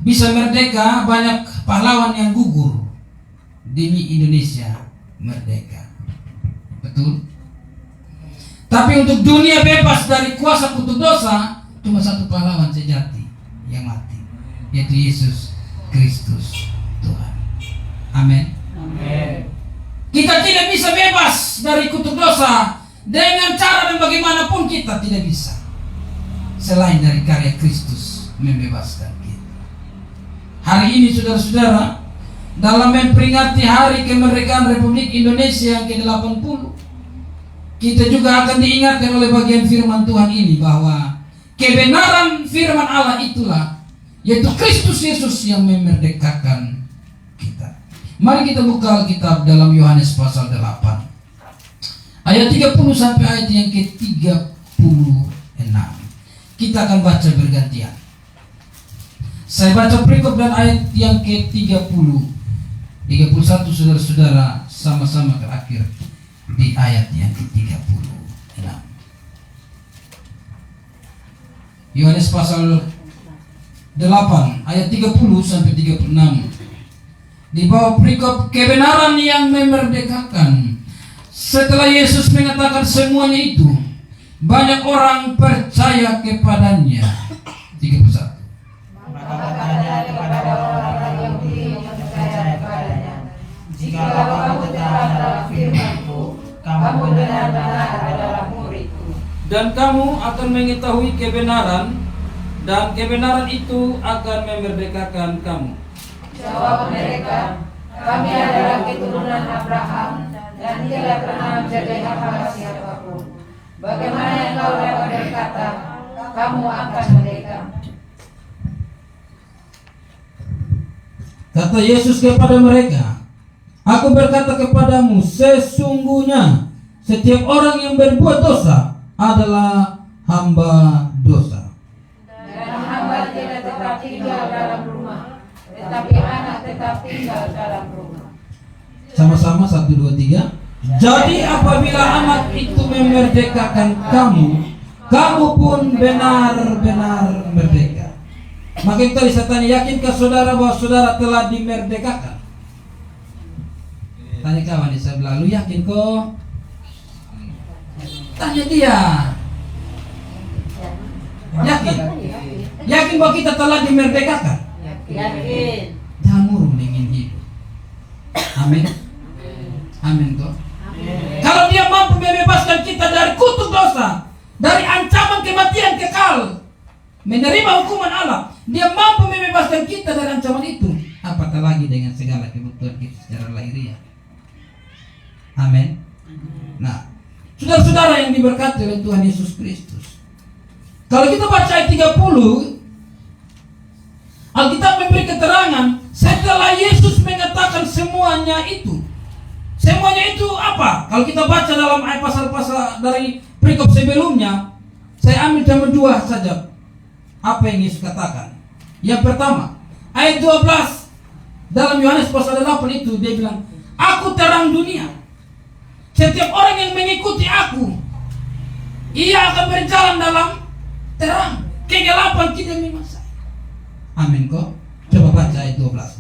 bisa merdeka, banyak pahlawan yang gugur demi Indonesia merdeka. Betul? Tapi untuk dunia bebas dari kuasa kutuk dosa, cuma satu pahlawan sejati yang mati, yaitu Yesus Kristus Tuhan. Amin. Amin. Kita tidak bisa bebas dari kutuk dosa dengan cara dan bagaimanapun kita tidak bisa, selain dari karya Kristus membebaskan kita. Hari ini saudara-saudara, dalam memperingati hari kemerdekaan Republik Indonesia yang ke-80, kita juga akan diingatkan oleh bagian firman Tuhan ini bahwa kebenaran firman Allah itulah, yaitu Kristus Yesus yang memerdekakan kita. Mari kita buka Alkitab dalam Yohanes pasal 8 ayat 30 sampai ayat yang ke-36. Kita akan baca bergantian. Saya baca perikop dan ayat yang ke-30, 31 saudara-saudara sama-sama terakhir di ayat yang ke-36. Yohanes pasal 8 ayat 30 sampai 36. Di bawah perikop kebenaran yang memerdekakan. Setelah Yesus mengatakan semuanya itu, banyak orang percaya kepadanya. 31. Maka katanya kepada orang-orang Yahudi yang percaya kepadanya, jikalau kamu tetap dalam firman-Ku, kamu benar-benar adalah murid-Ku. Dan kamu akan mengetahui kebenaran, dan kebenaran itu akan memerdekakan kamu. Jawab mereka, kami adalah keturunan Abraham dan tidak pernah menjadi hamba siapapun. Bagaimana engkau dapat berkata, kamu akan merdeka? Kata Yesus kepada mereka, Aku berkata kepadamu, sesungguhnya setiap orang yang berbuat dosa adalah hamba dosa. Dan hamba tidak tetap tinggal dalam rumah, tetapi anak tetap tinggal dalam rumah. Sama-sama 1, 2, 3. Jadi apabila anak itu memerdekakan kamu, kamu pun benar-benar merdeka. Maka kita bisa tanya, yakinkah saudara bahwa saudara telah dimerdekakan? Tanya kawan di sebelah, lu yakin kok? Tanya dia. Yakin? Yakin bahwa kita telah dimerdekakan? Yakin. Jangan murung ingin hidup. Amin. Amin toh. Kalau dia mampu membebaskan kita dari kutuk dosa, dari ancaman kematian kekal, menerima hukuman Allah, Dia mampu membebaskan kita dari ancaman itu. Apatah lagi dengan segala kebutuhan kita secara lahiriah. Amin. Nah, saudara-saudara yang diberkati oleh Tuhan Yesus Kristus, kalau kita baca ayat 30, Alkitab memberi keterangan setelah Yesus mengatakan semuanya itu. Semuanya itu apa? Kalau kita baca dalam ayat pasal-pasal dari perikop sebelumnya, saya ambil cuma 2 saja. Apa yang Yesus katakan? Yang pertama, ayat 12 dalam Yohanes pasal 8 itu dia bilang, "Aku terang dunia. Setiap orang yang mengikuti aku, ia akan berjalan dalam terang. Kegelapan tidak menguasai." Amin kok. Coba baca ayat 12.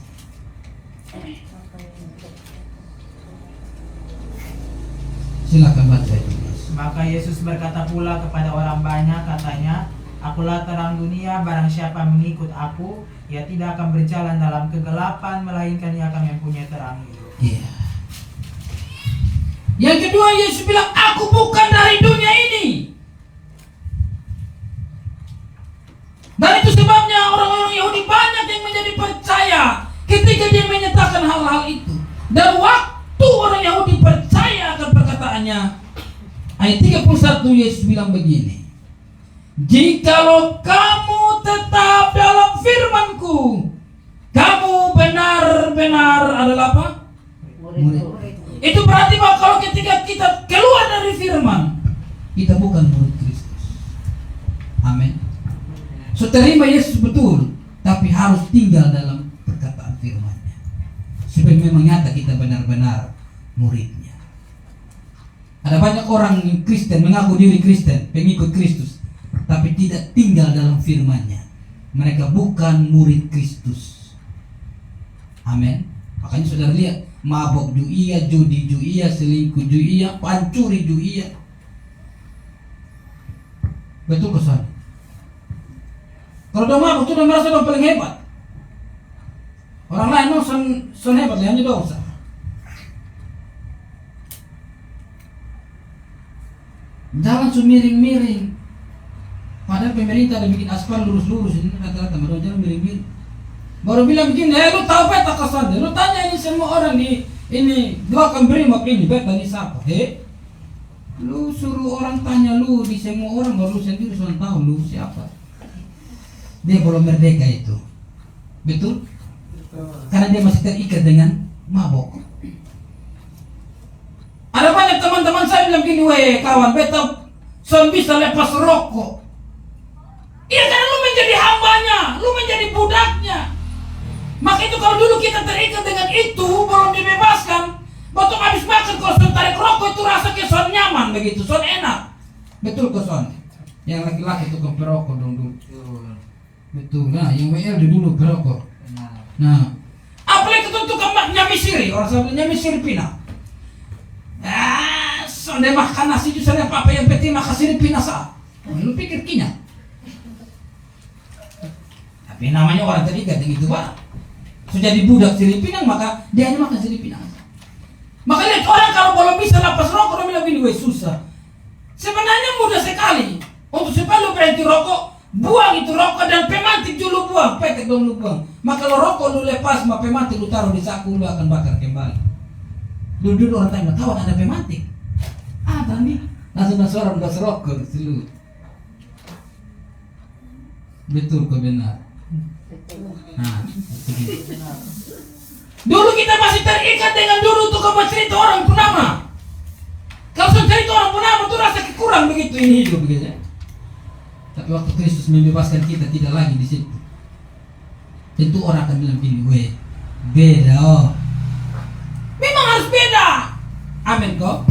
Silakan baca ayat 12. Maka Yesus berkata pula kepada orang banyak, katanya, "Akulah terang dunia, barang siapa mengikut aku, ia tidak akan berjalan dalam kegelapan, melainkan ia akan mempunyai terang hidup." Iya. Yang kedua, Yesus bilang, "Aku bukan dari dunia ini." Dan itu sebabnya orang-orang Yahudi banyak yang menjadi percaya ketika dia menyatakan hal-hal itu. Dan waktu orang Yahudi percaya akan perkataannya, ayat 31 Yesus bilang begini, "Jikalau kamu tetap dalam firman-Ku, kamu benar-benar adalah apa? Murid." Itu berarti bahwa kalau ketika kita keluar dari firman, kita bukan murid Kristus. Amin. So, terima Yesus betul, tapi harus tinggal dalam perkataan firman-Nya, supaya memang nyata kita benar-benar muridnya. Ada banyak orang yang Kristen, mengaku diri Kristen, pengikut Kristus, tapi tidak tinggal dalam firman-Nya. Mereka bukan murid Kristus. Amin. Makanya saudara lihat, mabok ju iya, judi ju iya, selingkuh ju iya, pancuri ju iya. Betul kesan. Kalau udah mabuk, sudah merasa udah paling hebat. Orang lain no son hebat, hanya dosa. Jalan miring-miring. Padahal pemerintah ada bikin aspal lurus-lurus, ini rata-rata baru jalan miring-miring. Baru bilang begini, lu tahu peta kesannya? Lu tanya ini semua orang di ini belakang Brimob ini, peta ini siapa? Lu suruh orang tanya lu di semua orang, baru lu sendiri sudah tahu lu siapa. Dia belum merdeka itu. Betul? Karena dia masih terikat dengan mabok. Ada banyak teman-teman saya bilang gini, "Weh kawan, beta son bisa lepas rokok." Iya, karena lu menjadi hambanya, lu menjadi budaknya. Maka itu kalau dulu kita terikat dengan itu, belum dibebaskan, waktu habis makan kalau son tarik rokok itu rasanya son nyaman begitu, son enak. Betul kok son? Yang laki-laki itu perokok dong dulu. Betul. Nah, yang WL di dulu perokok. Nah, apalagi itu tukang nyamisiri, orang saya bilang nyamisiri pina. Sonde makan nasi itu sana apa yang penting makan siri pina sah. Lu pikir kinya? Tapi namanya orang terikat gitu pak. Sudah jadi budak siri pinang, maka dia hanya makan siri pinang. Makanya orang kalau belum bisa lepas rokok, orang bilang gini, "Weh susah." Sebenarnya mudah sekali. Untuk supaya lu berhenti rokok, buang itu rokok dan pemantik dulu buang, petek dong lu buang. Maka kalau rokok lu lepas, maka pemantik lu taruh di saku, lu akan bakar kembali. Dulu orang tanya, "Kawan ada pemantik?" "Ada nih." Langsung orang gas rokok dulu. Betul kok benar. Nah, dulu kita masih terikat dengan dulu untuk cerita orang punama. Kalau sudah cerita orang punama itu rasa kurang begitu ini hidup begitu. Tapi waktu Kristus membebaskan kita tidak lagi di situ. Tentu orang akan bilang gini, "Weh, beda oh." Memang harus beda. Amin kok.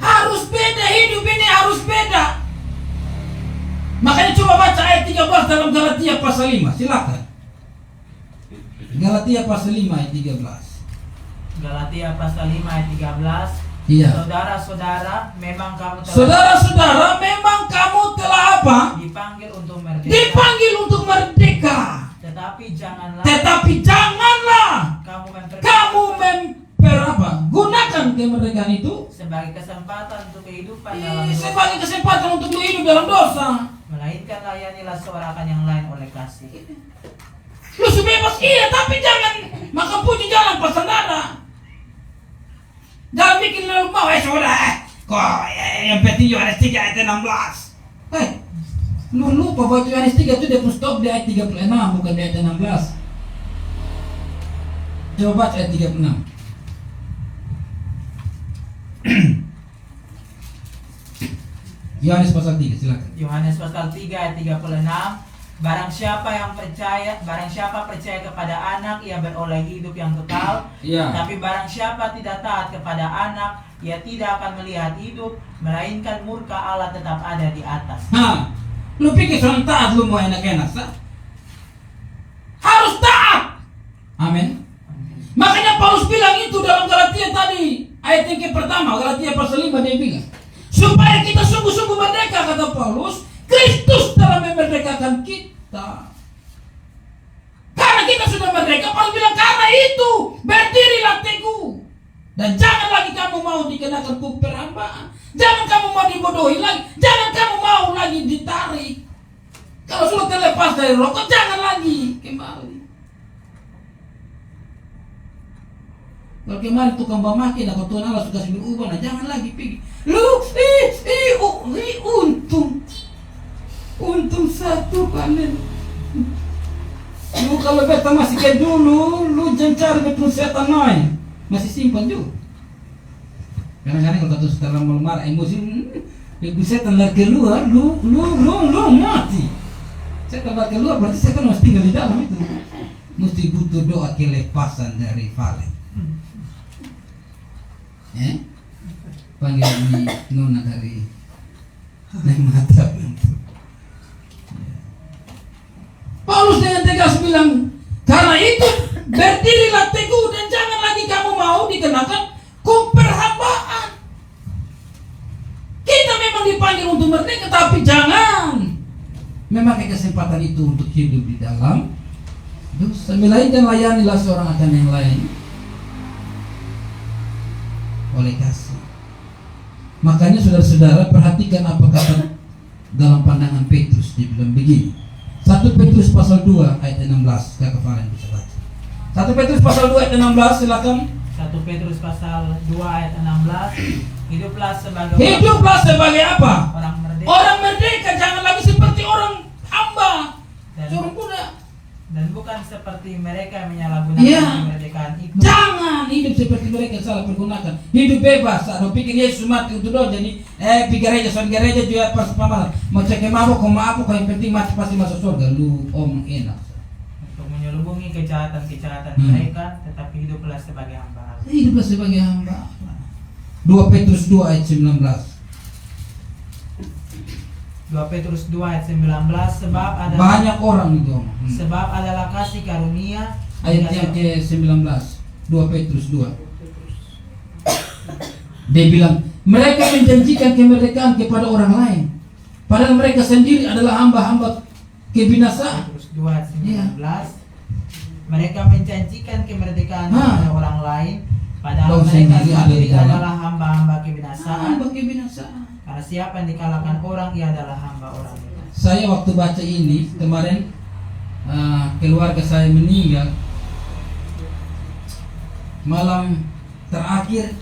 Harus beda, hidup ini harus beda. Makanya coba baca ayat 13 dalam Galatia pasal 5, silakan. Galatia pasal 5 ayat 13. Galatia pasal 5 ayat 13. Iya. Saudara-saudara, memang kamu telah Saudara-saudara, memang kamu telah apa? dipanggil untuk merdeka. Dipanggil untuk merdeka. Tetapi janganlah kamu gunakan kemerdekaan itu sebagai kesempatan untuk kehidupan dalam dosa, sebagai kesempatan untuk hidup dalam dosa. melainkan layanilah seorang akan yang lain oleh kasih. Lu sebebas iya, tapi jangan makan puji jalan pas saudara. Jangan bikin lu mau saudara. Kok yang penting Yohanes 3 ayat 16. Lu lupa bahwa Yohanes 3 itu dia pun stop di ayat 36 bukan di ayat 16. Coba baca ayat 36. Yohanes pasal 3, silakan. Yohanes pasal 3 ayat 36. Barang siapa percaya kepada anak, ia beroleh hidup yang kekal. Iya. Tapi barang siapa tidak taat kepada anak, ia tidak akan melihat hidup, melainkan murka Allah tetap ada di atas. Lu pikir soal taat lu mau enak-enak, sah? Harus taat. Amin. Makanya Paulus bilang itu dalam Galatia tadi, ayat yang pertama, Galatia pasal 5 dia bilang, supaya kita sungguh-sungguh merdeka, kata Paulus, Kristus telah memerdekakan kita. Karena kita sudah merdeka, Paulus bilang karena itu berdirilah teguh. Dan jangan lagi kamu mau dikenakan hukum perhambaan. Jangan kamu mau dibodohi lagi. Jangan kamu mau lagi ditarik. Kalau sudah terlepas dari rokok, jangan lagi kembali. Kalau kemarin tukang bamaki, nah kalau Tuhan Allah suka sambil ubah, nah jangan lagi pergi. Untung satu panen. Lu kalau beta masih kayak dulu, lu jangan cari betul setan naik. Masih simpan juga. Kadang-kadang kalau kata setelah melemar emosi, ibu setan lari keluar, lu mati. Setan lari keluar berarti setan masih tinggal di dalam itu. Mesti butuh doa kelepasan dari valen. Panggil ini nona dari mata. Paulus dengan tegas bilang, karena itu berdirilah teguh dan jangan lagi kamu mau dikenakan hukum perhambaan. Kita memang dipanggil untuk merdeka, tapi jangan memakai kesempatan itu untuk hidup di dalam dosa. Melainkan layanilah seorang akan yang lain oleh kasih. Makanya saudara-saudara perhatikan apa kata dalam pandangan Petrus. Dia bilang begini, 1 Petrus pasal 2 ayat 16. Kakak Valen bisa baca 1 Petrus pasal 2 ayat 16, silakan. 1 Petrus pasal 2 ayat 16. Hiduplah sebagai apa? Orang merdeka, jangan lagi seperti orang hamba, seorang budak. Dan bukan seperti mereka yang menyalahgunakan kemerdekaan itu. Jangan hidup seperti mereka yang salah pergunakan. Hidup bebas. Ada pikir Yesus mati untuk doa, jadi gereja juga pas pamalan. Mau cek mabuk, yang penting mati pasti masuk surga. Lu omong enak. Untuk menyelubungi kejahatan mereka, tetapi hiduplah sebagai hamba. Hiduplah sebagai hamba. 2 Petrus 2 ayat 19. 2 Petrus 2 ayat 19. Sebab banyak orang itu. Sebab adalah kasih karunia. Ayat yang ke-19. 2 Petrus 2. Dia bilang, mereka menjanjikan kemerdekaan kepada orang lain, padahal mereka sendiri adalah hamba-hamba kebinasaan. Petrus 2 ayat 19. Mereka menjanjikan kemerdekaan kepada orang lain, padahal mereka sendiri adalah hamba-hamba kebinasaan. Karena siapa yang dikalahkan orang, ia adalah hamba orang. Saya waktu baca ini kemarin, keluarga saya meninggal. Malam terakhir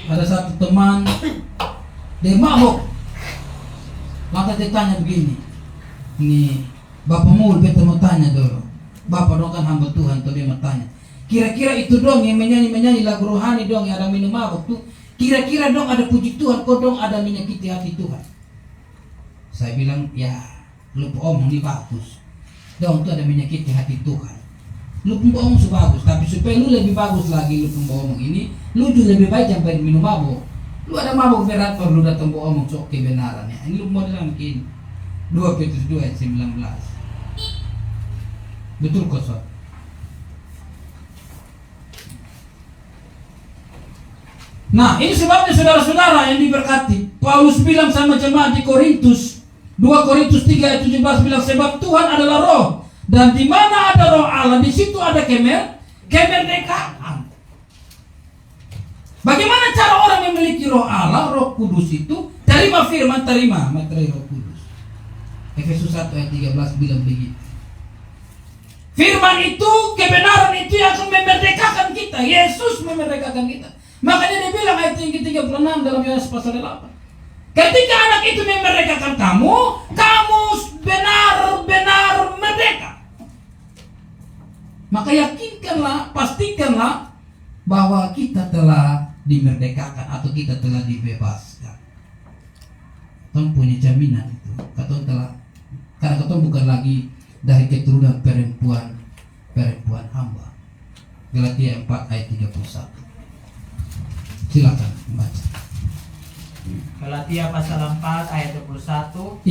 ada satu teman, dia mabuk. Maka dia tanya begini, ini Bapak Mul, beta mau tanya dulu. Bapak dong kan hamba Tuhan, tuh dia mau tanya, kira-kira itu dong yang menyanyi lagu rohani dong yang ada minum mabuk tuh, kira-kira dong ada puji Tuhan, kok dong ada menyakiti hati Tuhan? Saya bilang, ya lu omong ini bagus, dong tuh ada menyakiti hati Tuhan. Lu pun omong sebagus, tapi supaya lu lebih bagus lagi lu pun omong ini, lu juga lebih baik jangan minum mabuk. Lu ada mabuk berat kalau lu datang omong sok kebenaran ya. Ini lu mau bilang begini, 2 Petrus 2 ayat 19. Betul kok sob? Nah, ini sebabnya saudara-saudara yang diberkati. Paulus bilang sama jemaat di Korintus, 2 Korintus 3 ayat 17 bilang, sebab Tuhan adalah roh, dan di mana ada roh Allah, di situ ada kemerdekaan. Bagaimana cara orang memiliki roh Allah, Roh Kudus itu? Terima firman, terima materi Roh Kudus. Efesus 1 ayat 13 bilang begitu. Firman itu, kebenaran itu yang akan memerdekakan kita. Yesus memerdekakan kita. Makanya dia bilang ayat yang ke-36 dalam Yohanes pasal 8. Ketika anak itu memerdekakan kamu, kamu benar-benar merdeka. Maka yakinkanlah, pastikanlah bahwa kita telah dimerdekakan atau kita telah dibebaskan. Kita punya jaminan itu. Kita telah, karena kita bukan lagi dari keturunan perempuan hamba. Galatia 4 ayat 31. Silakan membaca. Galatia pasal 4 ayat 31.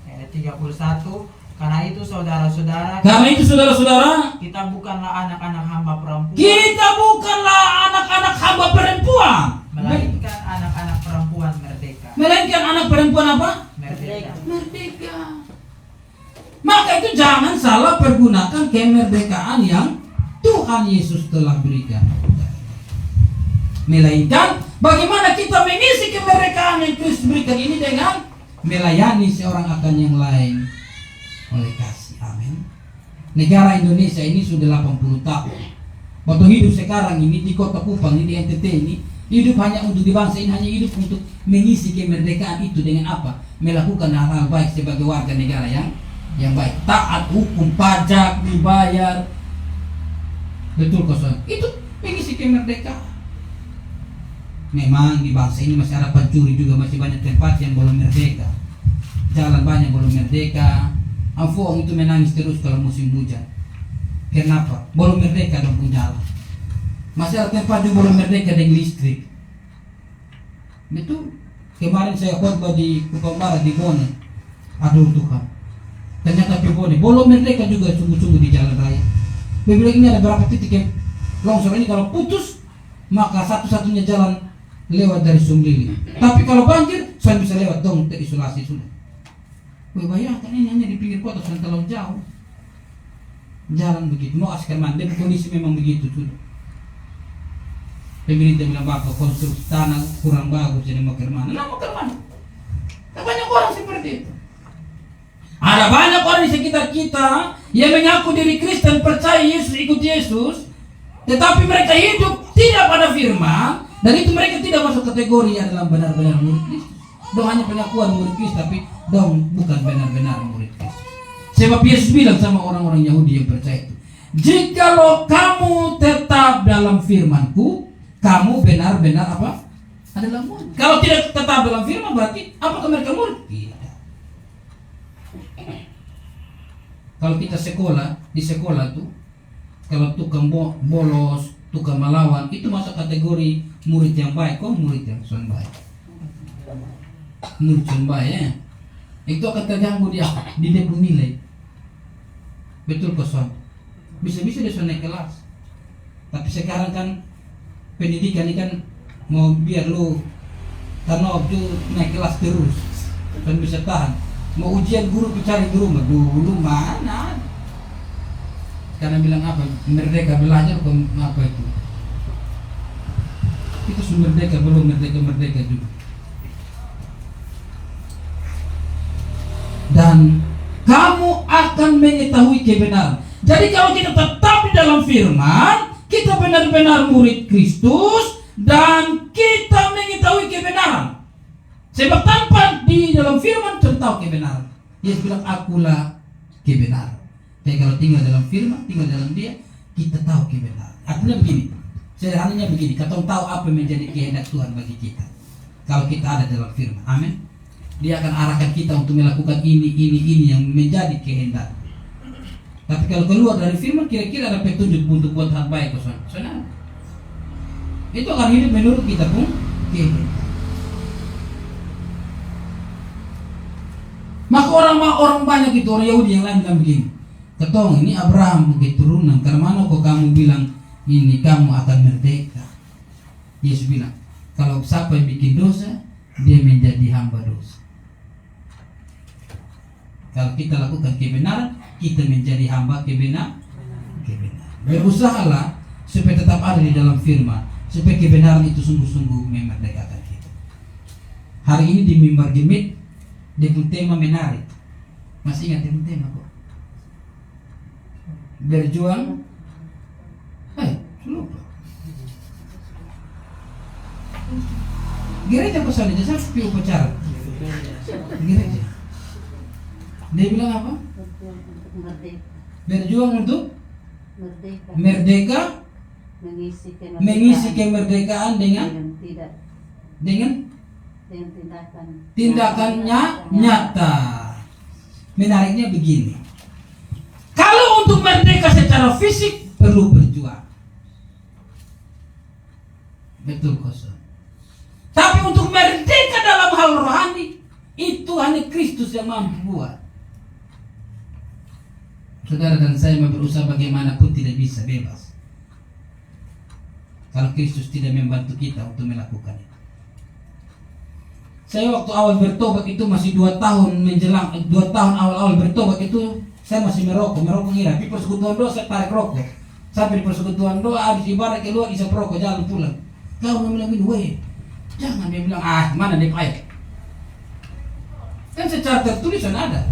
Ayat 31. Karena itu saudara-saudara, kita bukanlah anak-anak hamba perempuan. Kita bukanlah anak-anak hamba perempuan, Melainkan anak-anak perempuan merdeka. melainkan anak perempuan apa? Merdeka. Merdeka. Maka itu jangan salah pergunakan kemerdekaan yang Tuhan Yesus telah berikan. Melainkan bagaimana kita mengisi kemerdekaan yang Kristus berikan ini dengan melayani seorang akan yang lain oleh kasih. Amin. Negara Indonesia ini sudah 80 tahun. Waktu hidup sekarang ini di Kota Kupang ini, di NTT ini, hidup hanya untuk di bangsa ini, hanya hidup untuk mengisi kemerdekaan itu dengan apa? Melakukan hal-hal baik sebagai warga negara yang baik, taat hukum, pajak dibayar. Betul kosong. Itu mengisi kemerdekaan. Memang di bangsa ini masih ada pencuri juga, masih banyak tempat yang belum merdeka. Jalan banyak belum merdeka. Amfuang itu menangis terus kalau musim hujan. Kenapa? Belum merdeka dong pun jalan. Masih ada tempat yang belum merdeka dengan listrik. Betul. Kemarin saya khotbah di Kupang Barat di Bone. Aduh Tuhan. Ternyata di Bone belum merdeka juga sungguh-sungguh di jalan raya. Dia bilang ini ada berapa titik yang longsor ini kalau putus maka satu-satunya jalan lewat dari Sunglili. Tapi kalau banjir saya bisa lewat dong terisolasi sudah. Bayangkan ini hanya di pinggir kota sudah terlalu jauh. Jalan begitu, mau askan mandi, kondisi memang begitu sudah. Pemerintah bilang bapak konstruksi tanah kurang bagus jadi mau kemana? Nah mau kemana? Banyak orang seperti itu. Ada banyak orang di sekitar kita yang mengaku diri Kristen, percaya Yesus, ikut Yesus, tetapi mereka hidup tidak pada firman, dan itu mereka tidak masuk kategori yang adalah benar-benar murid Kristus. Dong hanya pengakuan murid Kristus, tapi dong bukan benar-benar murid Kristus. Sebab Yesus bilang sama orang-orang Yahudi yang percaya itu, jikalau kamu tetap dalam firman-Ku, kamu benar-benar apa? Adalah murid. Kalau tidak tetap dalam firman berarti apakah mereka murid? Tidak. Kalau kita sekolah, di sekolah tuh, kalau tukang bolos, tukang melawan, itu masuk kategori murid yang baik, kok murid yang son baik. Murid son baik ya. Itu akan terganggu dia di dia nilai. Betul kosong. Bisa-bisa dia naik kelas. Tapi sekarang kan pendidikan ini kan mau biar lu tanop tuh naik kelas terus, kan bisa tahan. Mau ujian guru dicari di rumah dulu mana? Karena bilang apa? Merdeka belajar kok apa itu? Itu sudah merdeka belum merdeka juga. Dan kamu akan mengetahui kebenaran. Jadi kalau kita tetap di dalam firman, kita benar-benar murid Kristus dan kita mengetahui kebenaran. Sebab tanpa di dalam firman kita tahu kebenaran. Yesus bilang akulah kebenaran. Tapi kalau tinggal dalam firman, tinggal dalam dia, kita tahu kebenaran. Artinya begini, sederhananya begini, kita tahu apa yang menjadi kehendak Tuhan bagi kita. Kalau kita ada dalam firman, amin. Dia akan arahkan kita untuk melakukan ini yang menjadi kehendak. Tapi kalau keluar dari firman, kira-kira ada petunjuk untuk buat hal baik, saudara. Itu akan hidup menurut kita pun kehendak. Maka orang banyak itu, orang Yahudi yang lain bilang begini, ketong ini Abraham keturunan, karena mana kok kamu bilang ini kamu akan merdeka? Yesus bilang, kalau siapa yang bikin dosa, dia menjadi hamba dosa. Kalau kita lakukan kebenaran, kita menjadi hamba kebenaran. Berusahalah supaya tetap ada di dalam firman, supaya kebenaran itu sungguh-sungguh memerdekakan kita. Hari ini di Mimbar Gemit dengan tema menarik. Masih ingat ini tema kok? Berjuang. Lupa. Gereja pesan aja sampai upacara. Gereja. Dia bilang apa? Berjuang untuk merdeka, mengisi kemerdekaan dengan tindakannya nyata. Menariknya begini, kalau untuk merdeka secara fisik perlu berjuang, betul kosong. Tapi untuk merdeka dalam hal rohani, itu hanya Kristus yang mampu buat. Saudara dan saya berusaha bagaimanapun tidak bisa bebas kalau Kristus tidak membantu kita untuk melakukan itu. Saya waktu awal bertobat itu masih 2 tahun menjelang 2 tahun awal bertobat itu saya masih merokok ngira. Di persekutuan doa saya tarik rokok. Sampai di persekutuan doa habis ibadah keluar isap rokok jalan pulang. Kau bilang gini, weh, jangan. Dia bilang, mana dia pakai? Kan secara tertulisan ada,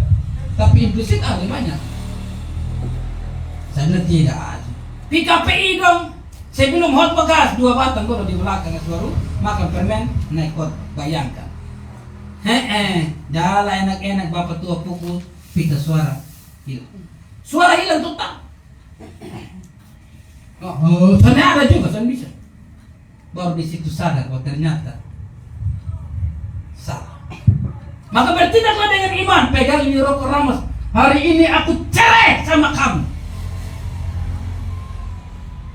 tapi implisit ada banyak. Saya bilang tidak. PKPI dong. Saya belum hot bekas 2 batang baru di belakang baru makan permen naik kot, bayangkan. Jalan enak-enak bapak tua pukul pita suara hilang. Suara hilang total. Sana ada juga, sana bisa. Baru di situ sadar bahwa ternyata salah. Maka bertindaklah dengan iman. Pegang ini rokok Ramos. Hari ini aku cerai sama kamu.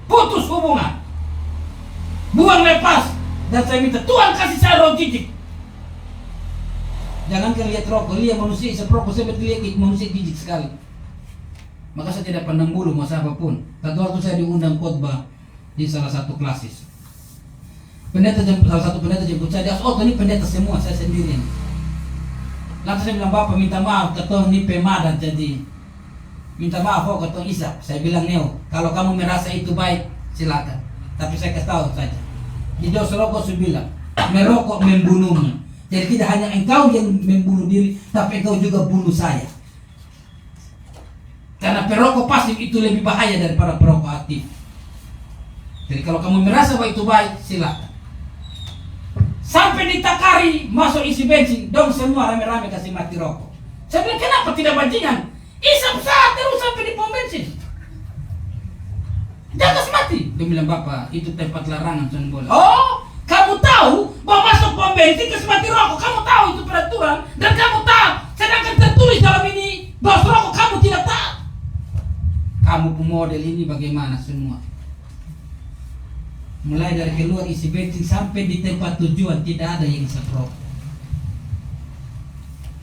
Putus hubungan. Buang lepas. Dan saya minta Tuhan kasih saya roh jijik. Jangan lihat rokok, lihat manusia isap rokok, saya betul lihat manusia jijik sekali. Maka saya tidak pandang bulu masa apapun. Satu waktu saya diundang khotbah di salah satu klasis. Salah satu pendeta jemput saya, dia ini pendeta semua, saya sendiri. Lalu saya bilang, Bapak minta maaf, ketong ini pemadan jadi minta maaf kok ketong isap. Saya bilang, Neo, kalau kamu merasa itu baik, silakan. Tapi saya kasih tahu saja, di dosa rokok saya bilang, merokok membunuhmu. Jadi tidak hanya engkau yang membunuh diri, tapi engkau juga bunuh saya. Karena perokok pasif itu lebih bahaya daripada perokok aktif. Jadi kalau kamu merasa bahwa itu baik, silakan. Sampai ditakari masuk isi bensin, dong semua rame-rame kasih mati rokok. Saya bilang, kenapa tidak bajingan? Isap saat terus sampai di pom bensin. Jangan kasih mati. Dia bilang, Bapak, itu tempat larangan, jangan boleh. Oh, kamu tahu bahwa masuk pom bensin kasih mati rokok. Kamu tahu itu peraturan dan kamu tahu. Sedangkan tertulis dalam ini dos rokok kamu tidak tahu. Kamu pemodel ini bagaimana semua? Mulai dari keluar isi bensin sampai di tempat tujuan tidak ada yang isap rokok.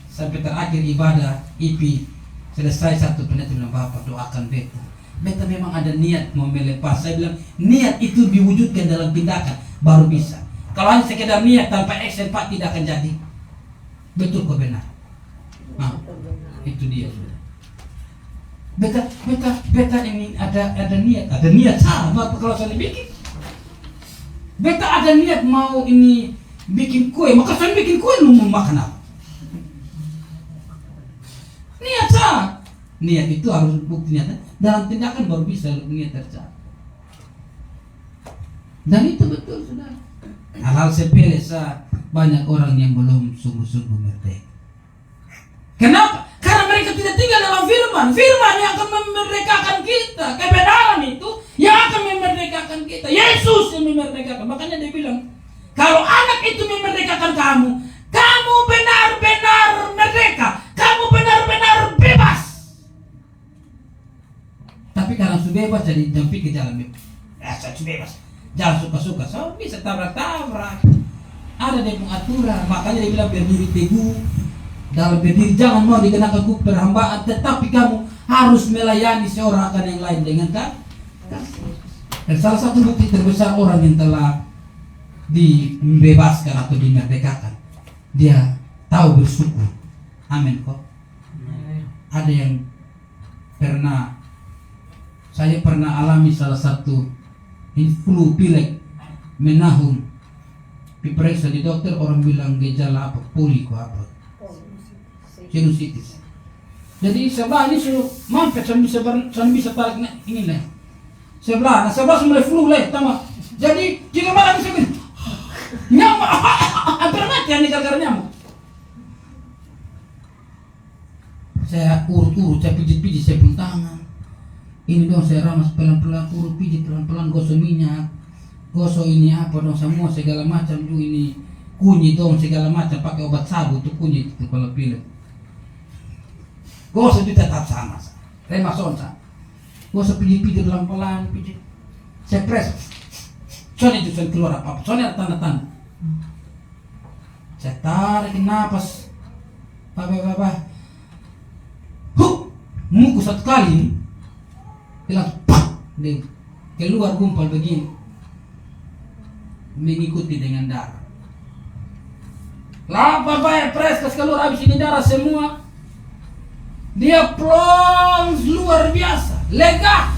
Sampai terakhir ibadah IP selesai, satu pendeta bilang, Bapak doakan beta. Beta memang ada niat mau melepas. Saya bilang, niat itu diwujudkan dalam tindakan baru bisa. Kalau hanya sekedar niat tanpa action, Pak, tidak akan jadi. Betul kok, benar. Nah, itu dia sudah. Beta ini ada niat salah. Kalau saya bikin, beta ada niat mau ini bikin kue, maka saya bikin kue mau makan apa? Niat salah. Niat itu harus bukti nyata. Dalam tindakan baru bisa niat tercapai. Dan itu betul, saudara. Hal-hal sepele banyak orang yang belum sungguh-sungguh merdeka. Kenapa? Karena mereka tidak tinggal dalam firman. Firman yang akan memerdekakan kita. Kebenaran itu yang akan memerdekakan kita. Yesus yang memerdekakan. Makanya dia bilang, kalau anak itu memerdekakan kamu, kamu benar-benar merdeka. Kamu benar-benar bebas. Tapi kalau sudah bebas, jadi jampi ke jalan bebas. Saya sudah bebas. Jalan suka-suka, so bisa tabrak-tabrak. Ada dia pengaturan. Makanya dia bilang berdiri teguh. Dalam berdiri jangan mau dikenakan hukum perhambaan, tetapi kamu harus melayani seorang akan yang lain dengan kasih. Dan salah satu bukti terbesar orang yang telah dibebaskan atau dimerdekakan, dia tahu bersyukur. Amin kok. Ada yang saya pernah alami salah satu flu pilek menahun, diperiksa di dokter, orang bilang gejala apa, poli kok apa, sinusitis. Jadi sebelah ini suruh mampet, saya bisa tarik ini lah. Sebelah, nah sebelah mulai flu lah, tahu. Jadi jika malam bisa gini, nyamuk, hampir mati yang gara-gara nyamuk. Saya urut-urut, saya pijit-pijit, saya pun tangan. Ini dong saya ramas pelan-pelan, urut pijit pelan-pelan, gosok minyak, gosok ini apa dong semua segala macam juga ini kunyit dong segala macam, pakai obat sabu tuh kunyit itu kalau pilih. Gosok itu tetap sama, remason sama. Gosok pijit-pijit pelan-pelan, pijit. Saya press, soalnya itu saya keluar apa-apa, soalnya ada tanda-tanda. Saya tarik napas, apa. Muku satu kali, bilang pak, dia keluar gumpal begini, mengikuti dengan darah. Lapa bayar pres keluar habis ini darah semua. Dia plons luar biasa, lega.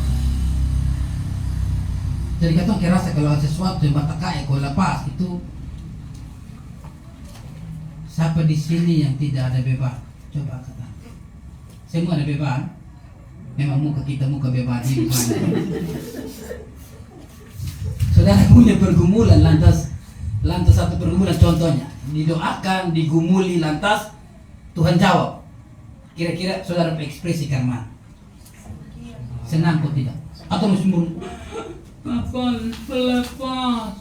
Jadi kita kerasa kalau ada sesuatu yang mata kaya kalau lepas itu, siapa di sini yang tidak ada beban? Coba kata. Semua ada beban. Memang muka kita muka beban ini. Saudara punya pergumulan lantas satu pergumulan contohnya didoakan, digumuli lantas Tuhan jawab. Kira-kira saudara ekspresikan mana? Senang kok tidak? Atau mesti kapan pelepas?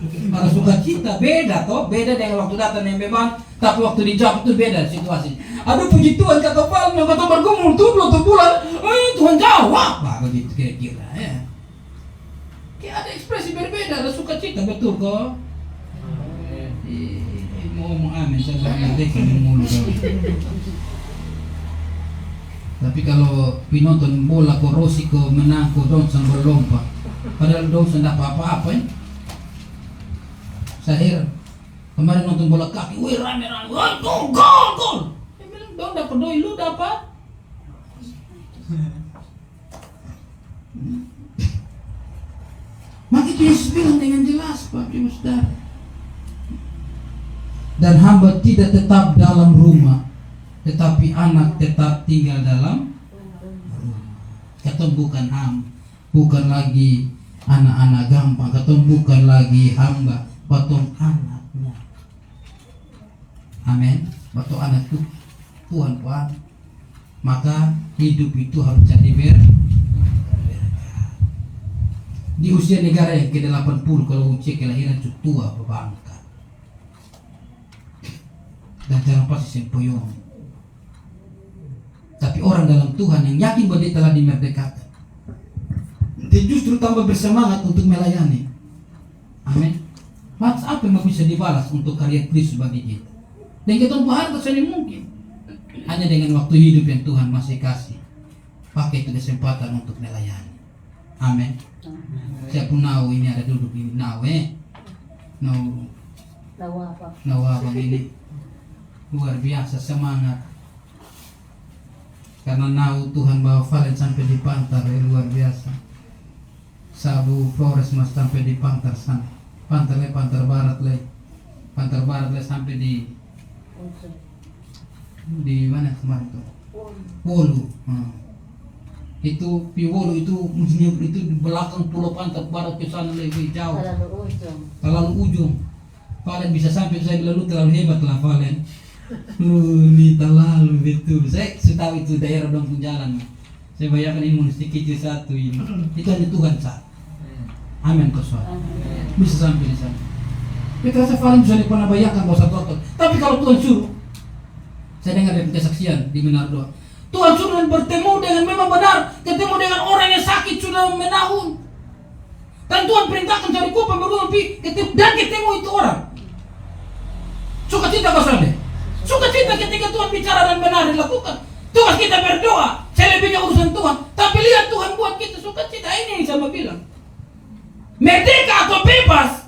Para sukacita beda toh, beda dengan waktu datang yang beban, tapi waktu dijawab itu beda situasi. Aduh puji Tuhan kata Pak, kata bergumul tuh bulan, Tuhan jawab, begitu kira-kira ya. Kayak ada ekspresi berbeda, ada sukacita betul kok. Mau ngomong amin, saya nanti mulu. Tapi kalau penonton bola kok Rossi kok menang kok Donson berlomba, padahal Donson tidak apa-apa ya. Saya kemarin nonton bola kaki, wih rame-rame, wah gol. Saya bilang dong dapat doi, lu dapat. Maka Yesus bilang dengan jelas, Pak Saudara. Dan hamba tidak tetap dalam rumah, tetapi anak tetap tinggal dalam rumah. Kata bukan lagi anak-anak gampang, kata bukan lagi hamba, batong anaknya. Amin. Batong anak itu Tuhan. Maka hidup itu harus jadi di usia negara yang ke-80 kalau usia kelahiran itu tua berbangka. Dan jangan pasti sempoyong. Tapi orang dalam Tuhan yang yakin bahwa dia telah dimerdekakan, dia justru tambah bersemangat untuk melayani. Amin. Apa yang bisa dibalas untuk karya Kristus bagi kita? Dan kita harta saja mungkin. Hanya dengan waktu hidup yang Tuhan masih kasih, pakai itu kesempatan untuk melayani. Amin. Saya pun tahu ini ada duduk ini apa ini luar biasa semangat. Karena Tuhan bawa Valen sampai di Pantar luar biasa. Sabu Flores mas sampai di Pantar sana. Pantar Barat sampai di mana kemarin tuh? Wolu. Itu Piwolu itu di belakang Pulau Pantar Barat ke sana lebih jauh. Terlalu ujung. Valen bisa sampai, saya bilang lu terlalu hebat lah Valen. Ini terlalu betul. Saya tahu itu daerah dong jalan. Saya bayangkan ini mesti kecil satu ini. Itu hanya Tuhan saat. Amin kosong. Bisa sampai di sana. Kita rasa Valen bisa pernah bayangkan bahwa satu. Tapi kalau Tuhan suruh, saya dengar dari kesaksian di Menardo, Tuhan sudah bertemu dengan memang benar, ketemu dengan orang yang sakit sudah menahun. Dan Tuhan perintahkan cari kupang berumpi dan ketemu itu orang. Sukacita kau deh. Sukacita ketika Tuhan bicara dan benar dilakukan. Tugas kita berdoa, selebihnya urusan Tuhan. Tapi lihat Tuhan buat kita sukacita. Ini yang sama bilang. Merdeka atau bebas,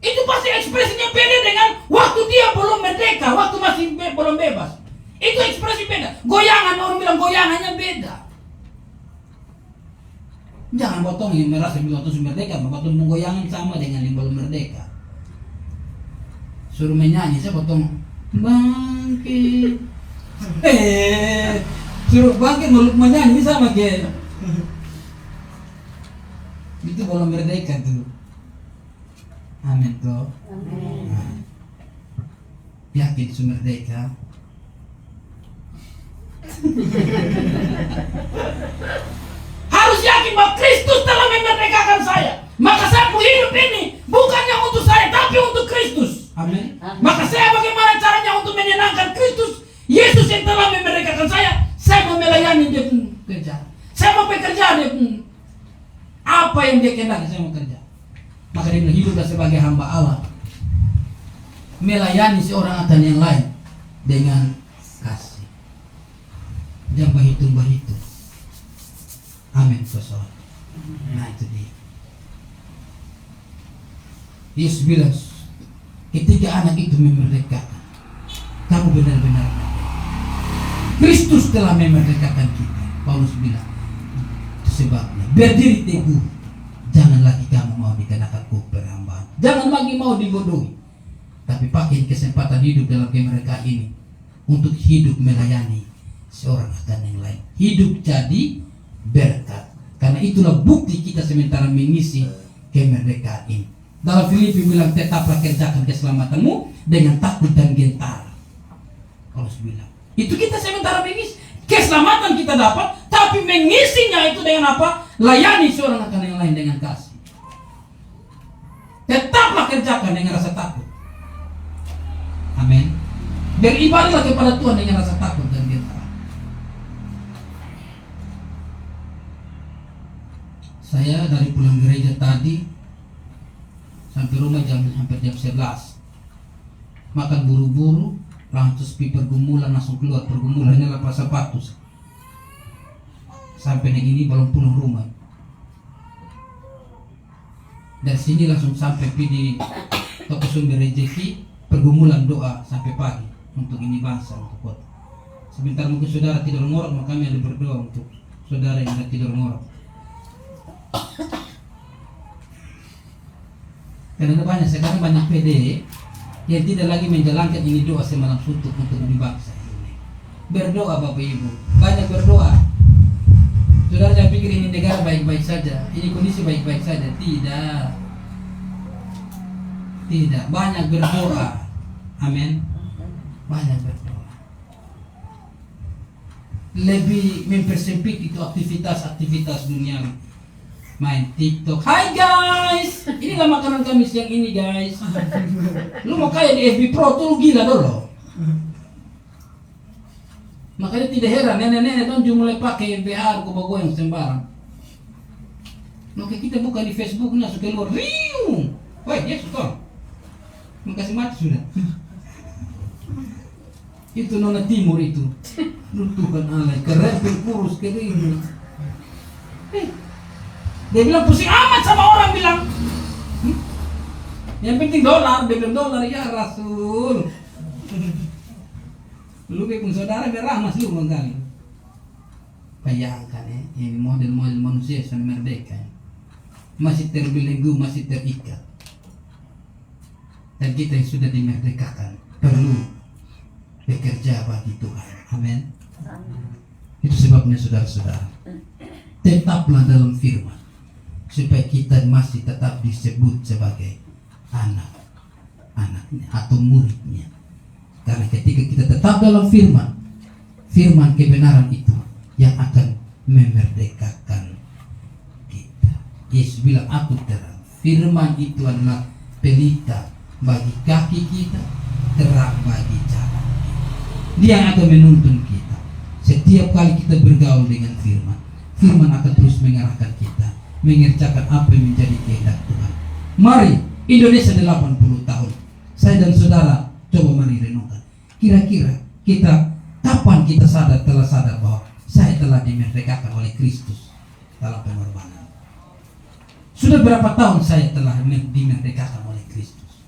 itu pasti ekspresinya beda dengan waktu dia belum merdeka, waktu masih belum bebas. Itu ekspresi beda. Goyangan, orang bilang goyangannya beda. Jangan potong yang merasa waktu merdeka, waktu menggoyangan sama dengan yang belum merdeka. Suruh menyanyi, saya potong bangkit Suruh bangkit meluk menyanyi sama ke. Itu bola merdeka tuh. Amin toh. Nah, yakin su merdeka. Harus yakin bahwa Kristus telah memerdekakan saya. Maka saya hidup ini bukannya untuk saya, tapi untuk Kristus. Amin. Maka saya bagaimana caranya untuk menyenangkan Kristus? Yesus yang telah memerdekakan saya mau melayani dia pun kerja. Saya mau bekerja dia pun apa yang dia kehendaki saya mau kerja. Maka dia bilang hiduplah sebagai hamba Allah, melayani seorang akan yang lain dengan kasih. Jangan berhitung. Amin saudara. Nah itu dia. Yesus bilang ketika anak itu memerdekakan, kamu benar-benar merdeka. Kristus telah memerdekakan kita. Paulus bilang itu sebabnya berdiri teguh, jangan lagi kamu mau dikenakan kuk perhambaan, jangan lagi mau dibodohi, tapi pakai kesempatan hidup dalam kemerdekaan ini untuk hidup melayani seorang akan yang lain, hidup jadi berkat. Karena itulah bukti kita sementara mengisi kemerdekaan ini. Dalam Filipi bilang tetaplah kerjakan keselamatanmu dengan takut dan gentar. Paulus bilang itu kita sementara mengisi keselamatan kita dapat, tapi mengisinya itu dengan apa? Layani seorang akan yang lain dengan kasih. Tetaplah kerjakan dengan rasa takut. Amin. Beribadahlah kepada Tuhan dengan rasa takut dan gentar. Saya dari pulang gereja tadi sampai rumah hampir jam 11. Makan buru-buru, langsung sepi pergumulan, langsung keluar pergumulannya lepas sepatu. Sampai ini belum pulang rumah. Dari sini langsung sampai di toko sumber rezeki, pergumulan doa sampai pagi untuk ini bangsa, untuk kota. Sebentar mungkin saudara tidur ngorok, maka kami ada berdoa untuk saudara yang ada tidur ngorok. Karena banyak sekarang banyak PD yang tidak lagi menjalankan ini doa semalam suntuk untuk ini bangsa ini. Berdoa Bapak Ibu, banyak berdoa. Saudara jangan pikir ini negara baik-baik saja, ini kondisi baik-baik saja. Tidak, banyak berdoa. Amin. Banyak berdoa. Lebih mempersempit itu aktivitas duniawi. Main TikTok. Hai guys, inilah makanan kami siang ini guys. Lu mau kayak di FB Pro tuh lu gila dulu. Makanya tidak heran nenek-nenek tuh mulai pakai BH goyang sembarang. Maka kita buka di Facebooknya suka keluar riu. Woi, Yesus toh. Makasih mati sudah. Itu nona timur itu. Tuhan Allah, keren kurus kering. Dia bilang pusing amat sama orang bilang. Yang penting dolar, dia bilang dolar ya Rasul. Lu pun saudara berah mas lu kali. Bayangkan ya, ini model-model manusia yang merdeka. Masih terbelenggu, masih terikat. Dan kita yang sudah dimerdekakan perlu bekerja bagi Tuhan. Amin. Itu sebabnya saudara-saudara, tetaplah dalam firman supaya kita masih tetap disebut sebagai anak-anaknya atau muridnya. Karena ketika kita tetap dalam firman kebenaran itu yang akan memerdekakan kita. Yesus bilang, aku terang. Firman itu adalah pelita bagi kaki kita, terang bagi jalan kita. Dia yang akan menuntun kita. Setiap kali kita bergaul dengan firman akan terus mengarahkan kita, mengerjakan apa yang menjadi kehendak Tuhan. Mari, Indonesia 80 tahun. Saya dan saudara coba mari renungkan. Kira-kira kita kapan kita telah sadar bahwa saya telah dimerdekakan oleh Kristus dalam pengorbanan. Sudah berapa tahun saya telah dimerdekakan oleh Kristus?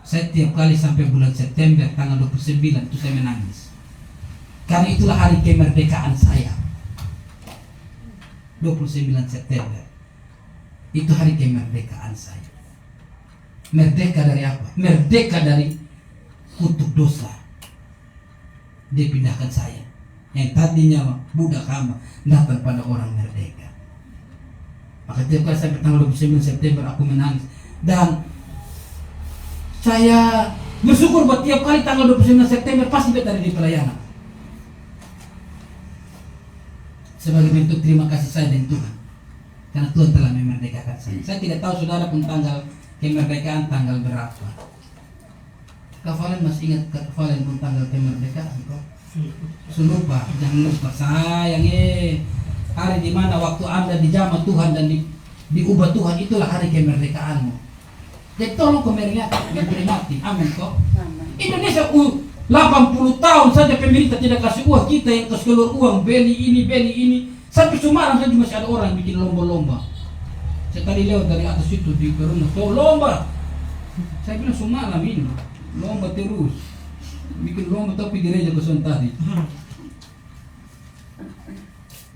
Setiap kali sampai bulan September tanggal 29 itu saya menangis. Karena itulah hari kemerdekaan saya. 29 September itu hari kemerdekaan saya. Merdeka dari apa? Merdeka dari kutuk dosa. Dia pindahkan saya. Yang tadinya budak hamba datang pada orang merdeka. Maka tiap kali sampai tanggal 29 September aku menangis. Dan saya bersyukur buat tiap kali tanggal 29 September pasti beta ada di pelayanan. Sebagai bentuk terima kasih saya dan Tuhan. Karena Tuhan telah memerdekakan saya. Saya tidak tahu saudara pun tanggal kemerdekaan tanggal berapa. Kafalan masih ingat kafalan pun tanggal kemerdekaan kok? Lupa, jangan lupa sayang hari di mana waktu Anda dijamah Tuhan dan diubah Tuhan, itulah hari kemerdekaanmu. Jadi tolong memperingati, amin kok. Indonesia 80 tahun saja pemerintah tidak kasih uang, kita yang kasih keluar uang, beli ini. Sampai Sumarang saja masih ada orang bikin lomba-lomba. Saya tadi lewat dari atas itu di Perumna, lomba. Saya bilang Sumarang ini, lomba terus. Bikin lomba tapi gereja kosong tadi.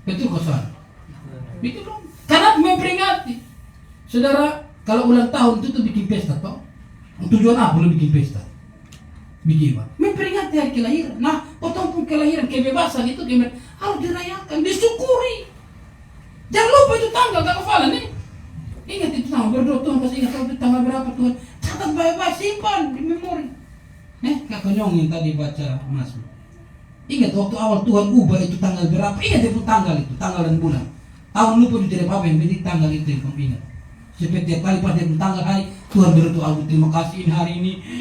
Betul kosong. Bikin lomba. Karena memperingati. Saudara, kalau ulang tahun itu tuh bikin pesta toh. Tujuan apa lu bikin pesta? Bikin apa? Memperingati hari kelahiran. Nah, potong pun kelahiran, kebebasan itu harus dirayakan, disyukuri. Jangan lupa itu tanggal gak kefalan nih. Ingat itu tanggal, berdoa Tuhan kasih ingat itu tanggal berapa Tuhan. Catat baik-baik, simpan di memori. Kak Konyong yang tadi baca Mas. Ingat waktu awal Tuhan ubah itu tanggal berapa? Ingat itu tanggal itu, tanggal dan bulan. Tahun lupa itu tidak apa-apa, yang penting tanggal itu yang kamu ingat. Setiap kali pada tanggal hari Tuhan berdoa, terima kasih ini hari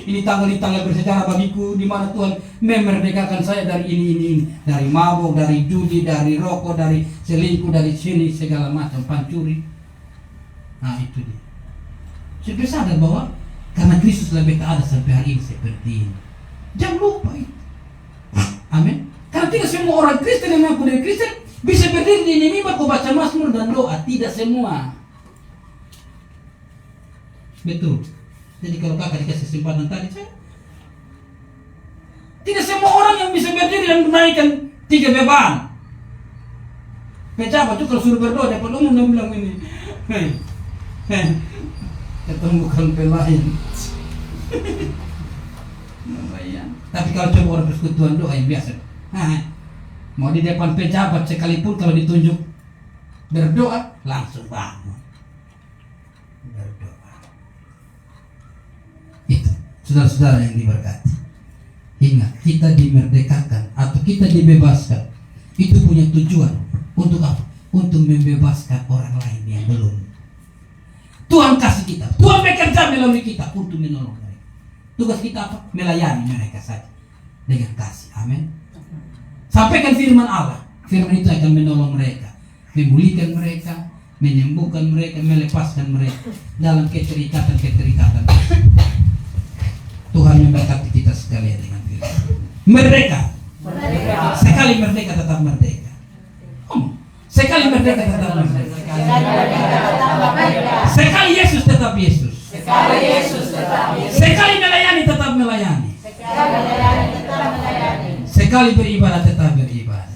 ini tanggal bersejarah bagiku, di mana Tuhan memerdekakan saya dari ini, dari mabuk, dari judi, dari rokok, dari selingkuh, dari sini segala macam pancuri. Nah itu dia. Supaya sadar bahwa karena Kristus lebih ada sampai hari ini seperti ini. Jangan lupa itu. Amin. Karena tidak semua orang Kristen yang mengaku dari Kristen bisa berdiri di mimbar kau baca Mazmur dan doa. Tidak semua. Betul. Jadi kalau kakak dikasih simpanan tadi saya, tidak semua orang yang bisa berdiri dan menaikkan 3 beban. Pejabat itu kalau suruh berdoa dapat umum dan bilang ini. Ketemukan pelayan. Tapi kalau coba orang persekutuan doa yang biasa, mau di depan pejabat sekalipun kalau ditunjuk berdoa langsung bangun berdoa. Itu saudara-saudara yang diberkati, ingat kita dimerdekakan atau kita dibebaskan itu punya tujuan untuk apa? Untuk membebaskan orang lain yang belum. Tuhan kasih kita, Tuhan bekerja melalui kita untuk menolong mereka. Tugas kita apa? Melayani mereka saja dengan kasih. Amin. Sampaikan firman Allah. Firman itu akan menolong mereka, memulihkan mereka, menyembuhkan mereka, melepaskan mereka dalam keterikatan. Tuhan memberkati kita sekalian dengan firman. Merdeka. Sekali merdeka tetap merdeka. Sekali merdeka tetap merdeka. Sekali Yesus tetap Yesus. Sekali melayani tetap melayani. Sekali beribadah tetap beribadah.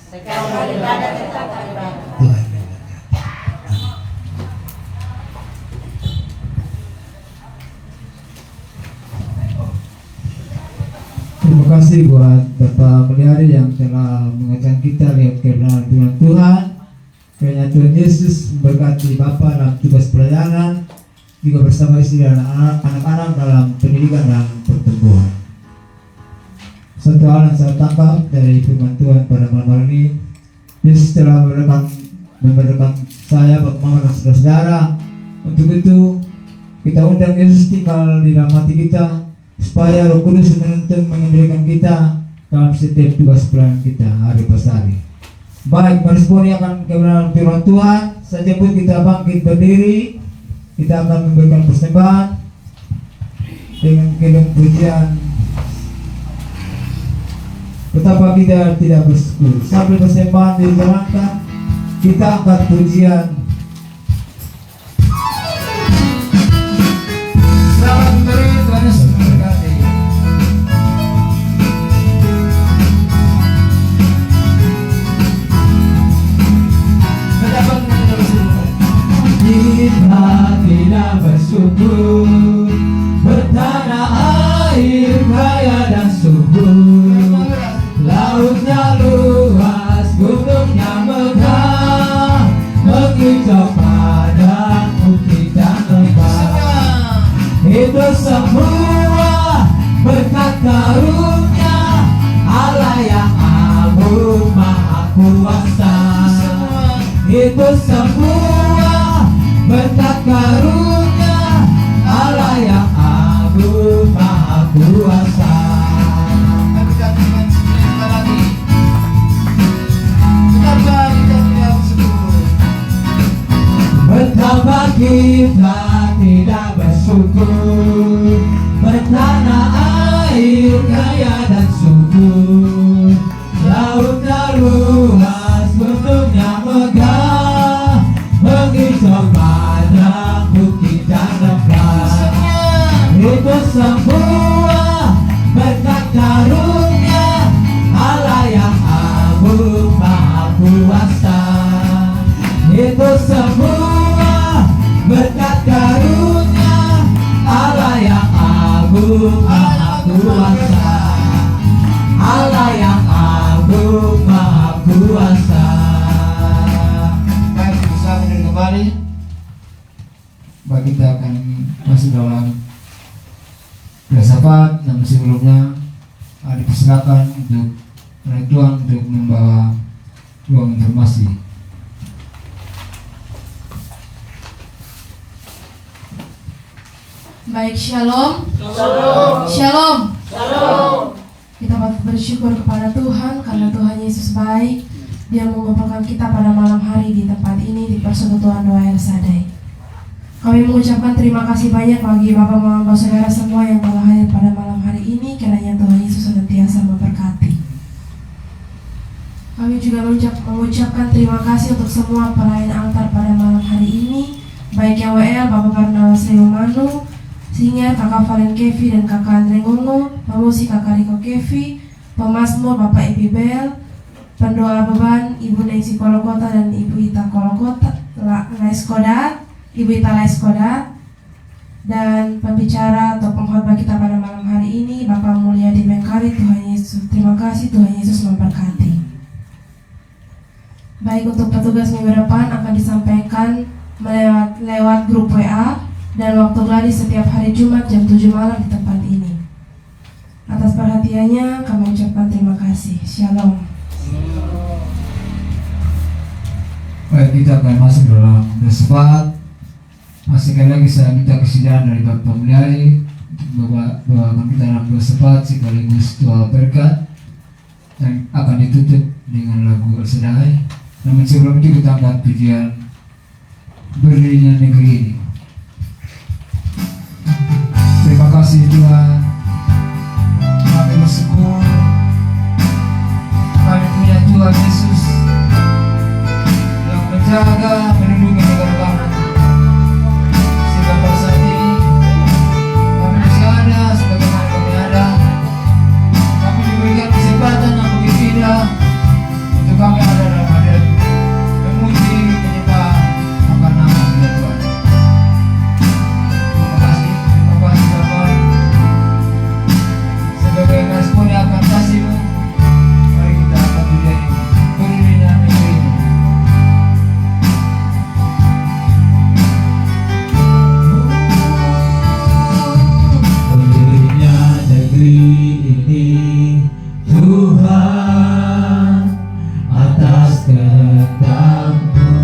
Tuhan memberkati. Terima kasih buat Bapak Pelihari yang telah mengajarkan kita lihat kebenaran firman Tuhan. Kiranya Tuhan Yesus memberkati Bapak dalam tugas pelayanan, juga bersama istri dan anak-anak dalam pendidikan dan pertumbuhan. Satu hal yang saya tangkap dari firman Tuhan pada malam hari ini, Yesus telah memberkati saya, Bapak Mama dan saudara-saudara. Untuk itu kita undang Yesus tinggal di dalam hati kita, supaya Roh Kudus menuntun mengendalikan kita dalam setiap tugas pelayanan kita hari per hari. Baik, meresponi akan kebenaran firman Tuhan, saja pun kita bangkit berdiri, kita akan memberikan persembahan dengan kidung pujian. Betapa kita tidak bersyukur. Sambil persembahan dijalankan, kita angkat pujian. Selamat memberi, Tuhan Yesus memberkati. Kita tidak bersyukur, bertanah air kaya dan cahaya dan subur. Lautnya luas, gunungnya megah, menghijau padang bukit dan lembah. Itu semua berkat karunia Allah yang agung maha kuasa. Itu semua berkat karunia Allah yang agung maha kuasa. Allah yang agung maha kuasa. Baik, bisa mendengar kembali. Bagi kita akan masuk dalam filsafat yang sebelumnya dipersilakan untuk menaik Tuhan untuk membawa ruang informasi. Baik, shalom. Shalom. Shalom. Shalom. Kita patut bersyukur kepada Tuhan karena Tuhan Yesus baik. Dia mengumpulkan kita pada malam hari di tempat ini di Persekutuan Doa El Shaddai. Kami mengucapkan terima kasih banyak bagi Bapak Mama Saudara semua yang telah hadir pada malam hari ini. Kiranya Tuhan Yesus senantiasa memberkati. Kami juga mengucapkan terima kasih untuk semua pelayan altar pada malam hari ini, baik yang WL, Bapak Barnabas Manu, Singer, Kakak Valen Kevi dan Kakak Andre Ngongo, pemusik Kakak Riko Kevi, pemasmur Bapak Ibi Bel, pendoa beban Ibu Nancy Kolokota dan Ibu Ita Kolokota Laiskodat, Ibu Ita Laiskodat, dan pembicara atau pengkhotbah kita pada malam hari ini Bapak Mulyadi Mengkari. Tuhan Yesus, terima kasih, Tuhan Yesus memberkati. Baik, untuk petugas minggu depan akan disampaikan lewat grup WA dan waktu gladi setiap hari Jumat jam 7 malam di tempat ini. Atas perhatiannya kami ucapkan terima kasih. Shalom. Baik, kita akan masuk dalam filsafat. Masih sekali lagi saya minta kesediaan dari Bapak Mulyadi untuk bawakan kita dalam filsafat sekaligus doa berkat yang akan ditutup dengan lagu El Shaddai. Namun sebelum itu kita angkat pujian Berdirinya Negeri Ini. Terima kasih Tuhan, kami bersyukur kami punya Tuhan Yesus yang menjaga, melindungi negara kami, sehingga pada saat ini kami masih ada sebagaimana kami ada. Kami diberikan kesempatan yang begitu indah untuk kami ada dalam hadirat memuji, menyembah akan nama Tuhan. Terima kasih Bapak. Sebagai respon yang akan kasih-Mu, mari kita akan menjadi berdirinya negeri ini. Berdirinya negeri ini Tuhan atas kehendak-Mu.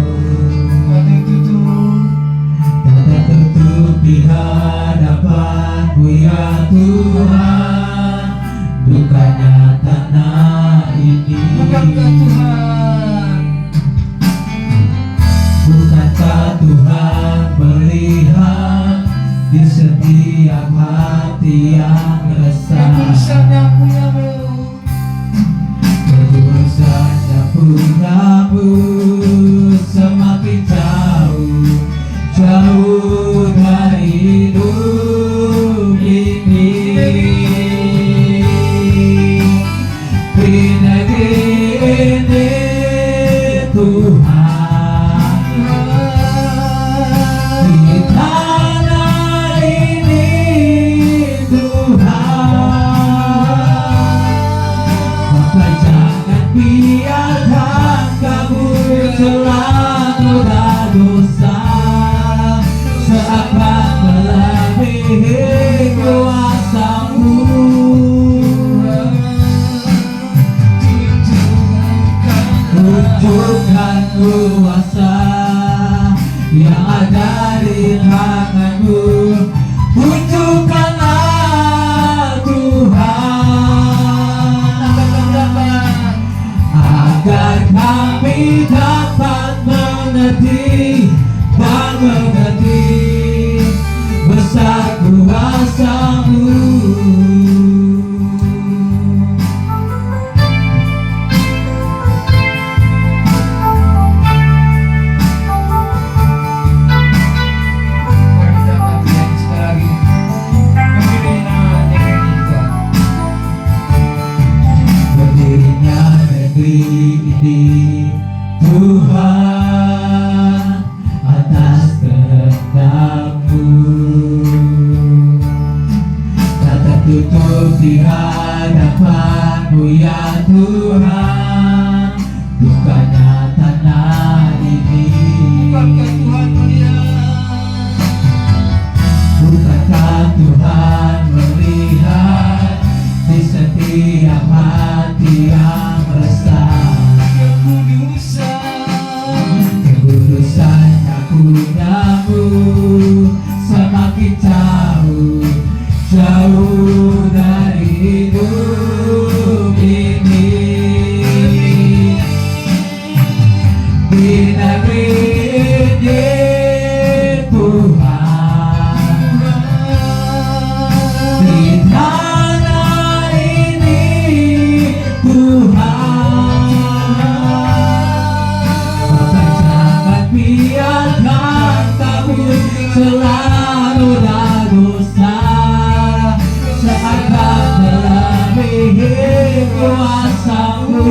Tak tertutup di hadapan-Mu ya Tuhan. Bukannya tanah ini, bukankah Tuhan melihat di setiap hati yang resah? Ketulusannya punya-Mu semakin jauh, jauh dari hidup ini. Di negeri ini Tuhan, di tanah ini Tuhan, maka jangan biarkan kamu celah noda dosa seakan melebihi kuasa-Mu. Tunjukkan kuasa yang ada di tangan-Mu. Tunjukkanlah Tuhan, agar kami dapat mengerti dan mengerti besar kuasa-Mu. negeri ini Tuhan atas kehendak-Mu. Tak tertutup di hadapan-Mu ya Tuhan, bukannya tanah ini. Bukankah Tuhan melihat di setiap hati yang resah? Kekudusan karunia-Mu semakin jauh, jauh dari hidup ini. Di negeri ini Tuhan, di tanah ini Tuhan, Bapa jangan biarkan kami selalu berdosa, seakan melebihi kuasa-Mu.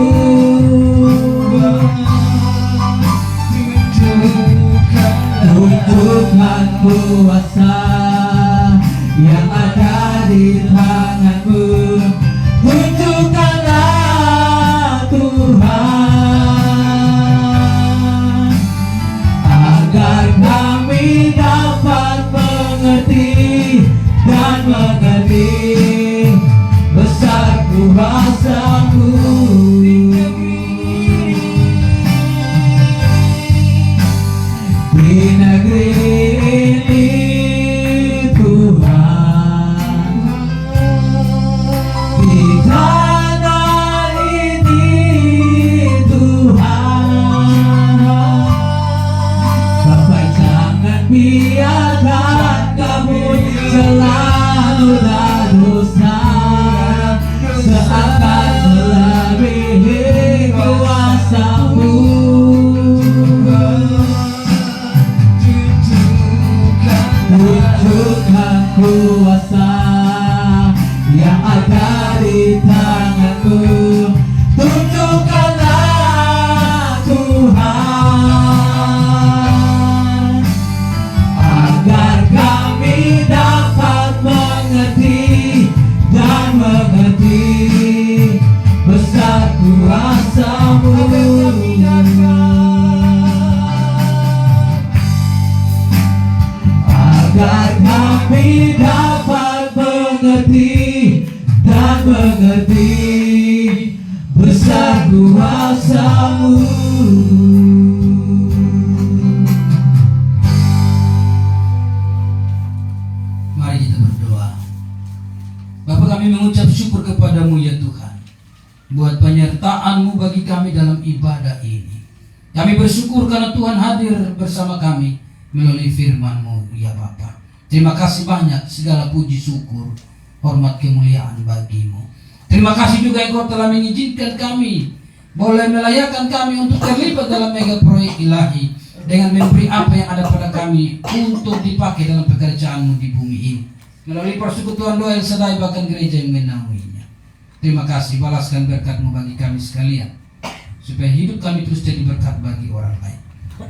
Tunjukkan kuasa yang ada di tangan-Mu. Tunjukkanlah Tuhan, agar kami dapat mengerti dan mengerti besar kuasa-Mu. Di negeri ini Tuhan, di tanah ini Tuhan, Bapa jangan biarkan kami selalu berdosa, seakan melebihi kuasa-Mu. Tunjukkan kuasa yang ada di tangan-Mu. Tunjukkanlah Tuhan, agar kami dapat mengerti dan mengerti besar kuasa-Mu. Agar kami dapat mengerti dan mengerti besar kuasa-Mu. Mari kita berdoa. Bapa, kami mengucap syukur kepada-Mu ya Tuhan, buat penyertaan-Mu bagi kami dalam ibadah ini. Kami bersyukur karena Tuhan hadir bersama kami melalui firman-Mu ya Bapa. Terima kasih banyak, segala puji syukur, hormat kemuliaan bagi-Mu. Terima kasih juga Engkau telah mengizinkan kami boleh melayakan kami untuk terlibat dalam mega proyek ilahi dengan memberi apa yang ada pada kami untuk dipakai dalam pekerjaan-Mu di bumi ini. Melalui persekutuan doa El Shaddai bahkan gereja yang menaunginya. Terima kasih, balaskan berkat-Mu bagi kami sekalian, supaya hidup kami terus jadi berkat bagi orang lain.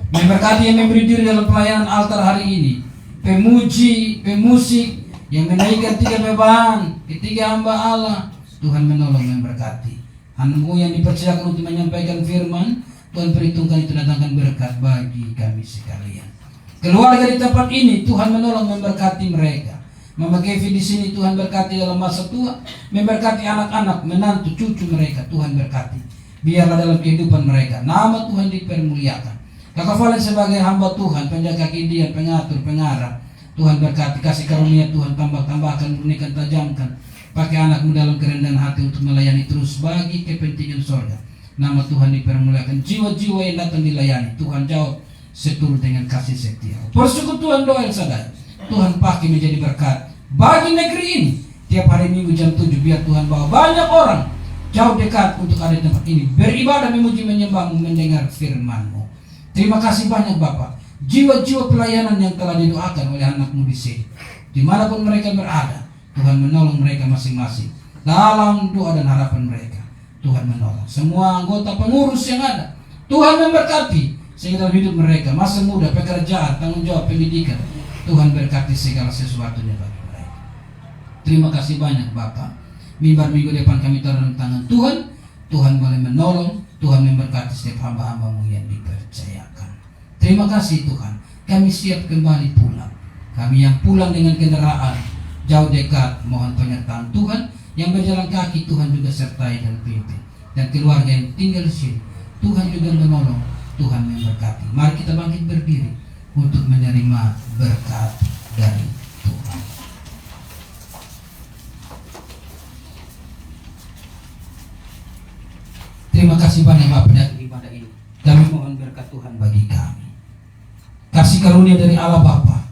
Memberkati yang memberi diri dalam pelayanan altar hari ini, pemuji, pemusik yang menaikkan 3 beban, ketiga hamba Allah, Tuhan menolong memberkati. Hamba-Mu yang dipercayakan untuk menyampaikan firman, Tuhan perhitungkan itu datangkan berkat bagi kami sekalian. Keluarga di tempat ini, Tuhan menolong memberkati mereka. Mama Kevi di sini, Tuhan berkati dalam masa tua, memberkati anak-anak, menantu, cucu mereka, Tuhan berkati. Biarlah dalam kehidupan mereka nama Tuhan dipermuliakan. Kakak Valen sebagai hamba Tuhan, penjaga kehidupan, pengatur, pengarah, Tuhan berkati, kasih karunia Tuhan, tambahkan, murnikan, tajamkan. Pakai anak-Mu dalam kerendahan hati untuk melayani terus bagi kepentingan surga. Nama Tuhan dipermuliakan, jiwa-jiwa yang datang dilayani, Tuhan jawab seturut dengan kasih setia. Persekutuan doa El Shaddai, Tuhan pakai menjadi berkat bagi negeri ini. Tiap hari Minggu jam 7, biar Tuhan bawa banyak orang jauh dekat untuk ada di tempat ini, beribadah, memuji, menyembah-Mu, mendengar firman-Mu. Terima kasih banyak Bapak, jiwa-jiwa pelayanan yang telah didoakan oleh anak-Mu di sini, dimanapun mereka berada, Tuhan menolong mereka masing-masing dalam doa dan harapan mereka. Tuhan menolong. Semua anggota pengurus yang ada, Tuhan memberkati sehingga dalam hidup mereka, masa muda, pekerjaan, tanggung jawab, pendidikan, Tuhan berkati segala sesuatunya bagi mereka. Terima kasih banyak Bapak. Mimbar minggu depan kami taruh dalam tangan Tuhan. Tuhan boleh menolong, Tuhan memberkati setiap hamba-hamba-Mu yang dipercayakan. Terima kasih Tuhan. Kami siap kembali pulang. Kami yang pulang dengan kendaraan jauh dekat, mohon penyertaan Tuhan. Yang berjalan kaki, Tuhan juga sertai dan pimpin. Dan keluarga yang tinggal di sini, Tuhan juga menolong, Tuhan memberkati. Mari kita bangkit berdiri untuk menerima berkat dari Tuhan. Terima kasih banyak Bapak dan ibadah ini. Kami mohon berkat Tuhan bagi kami. Kasih karunia dari Allah Bapa,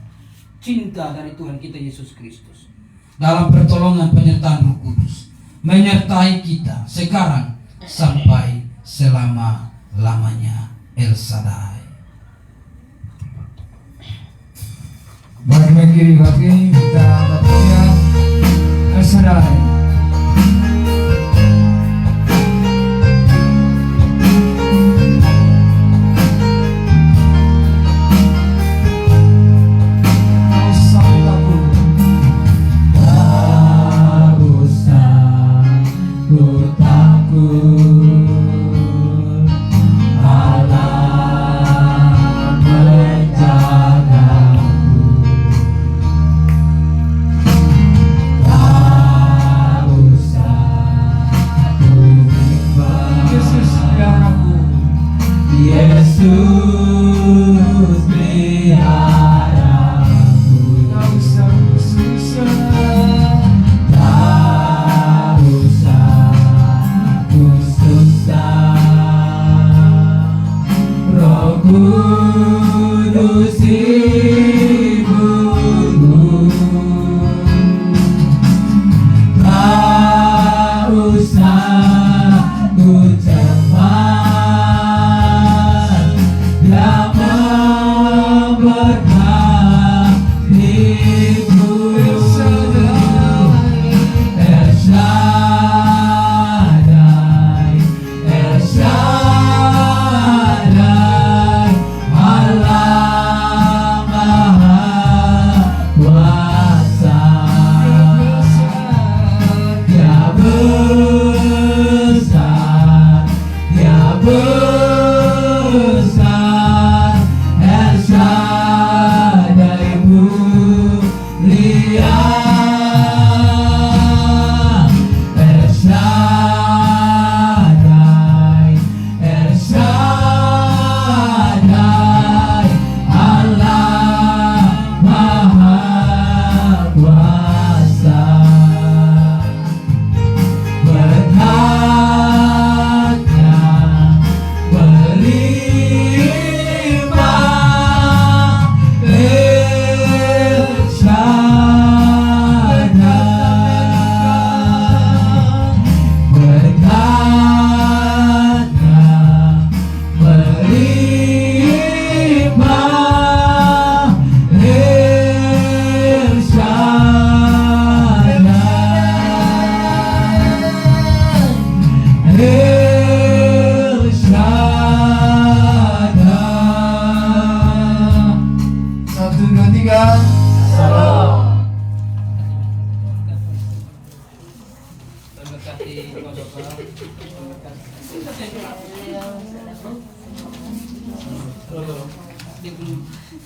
cinta dari Tuhan kita Yesus Kristus, dalam pertolongan penyertaan Roh Kudus menyertai kita sekarang sampai selama-lamanya. El Shaddai. Bagi kiri kaki kita katakan El Shaddai.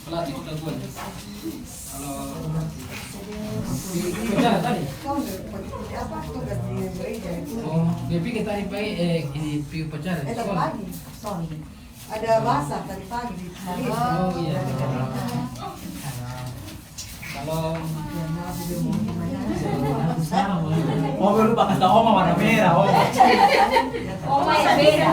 Pelatih kita buat. Kalau tadi. Oh, dia pikir tadi pagi ini piu pacaran. Tadi pagi, sorry. Ada bahasa tadi pagi di Oh iya. Kalau Oh, lupa kata Oma warna merah. Oh. Oma yang beda.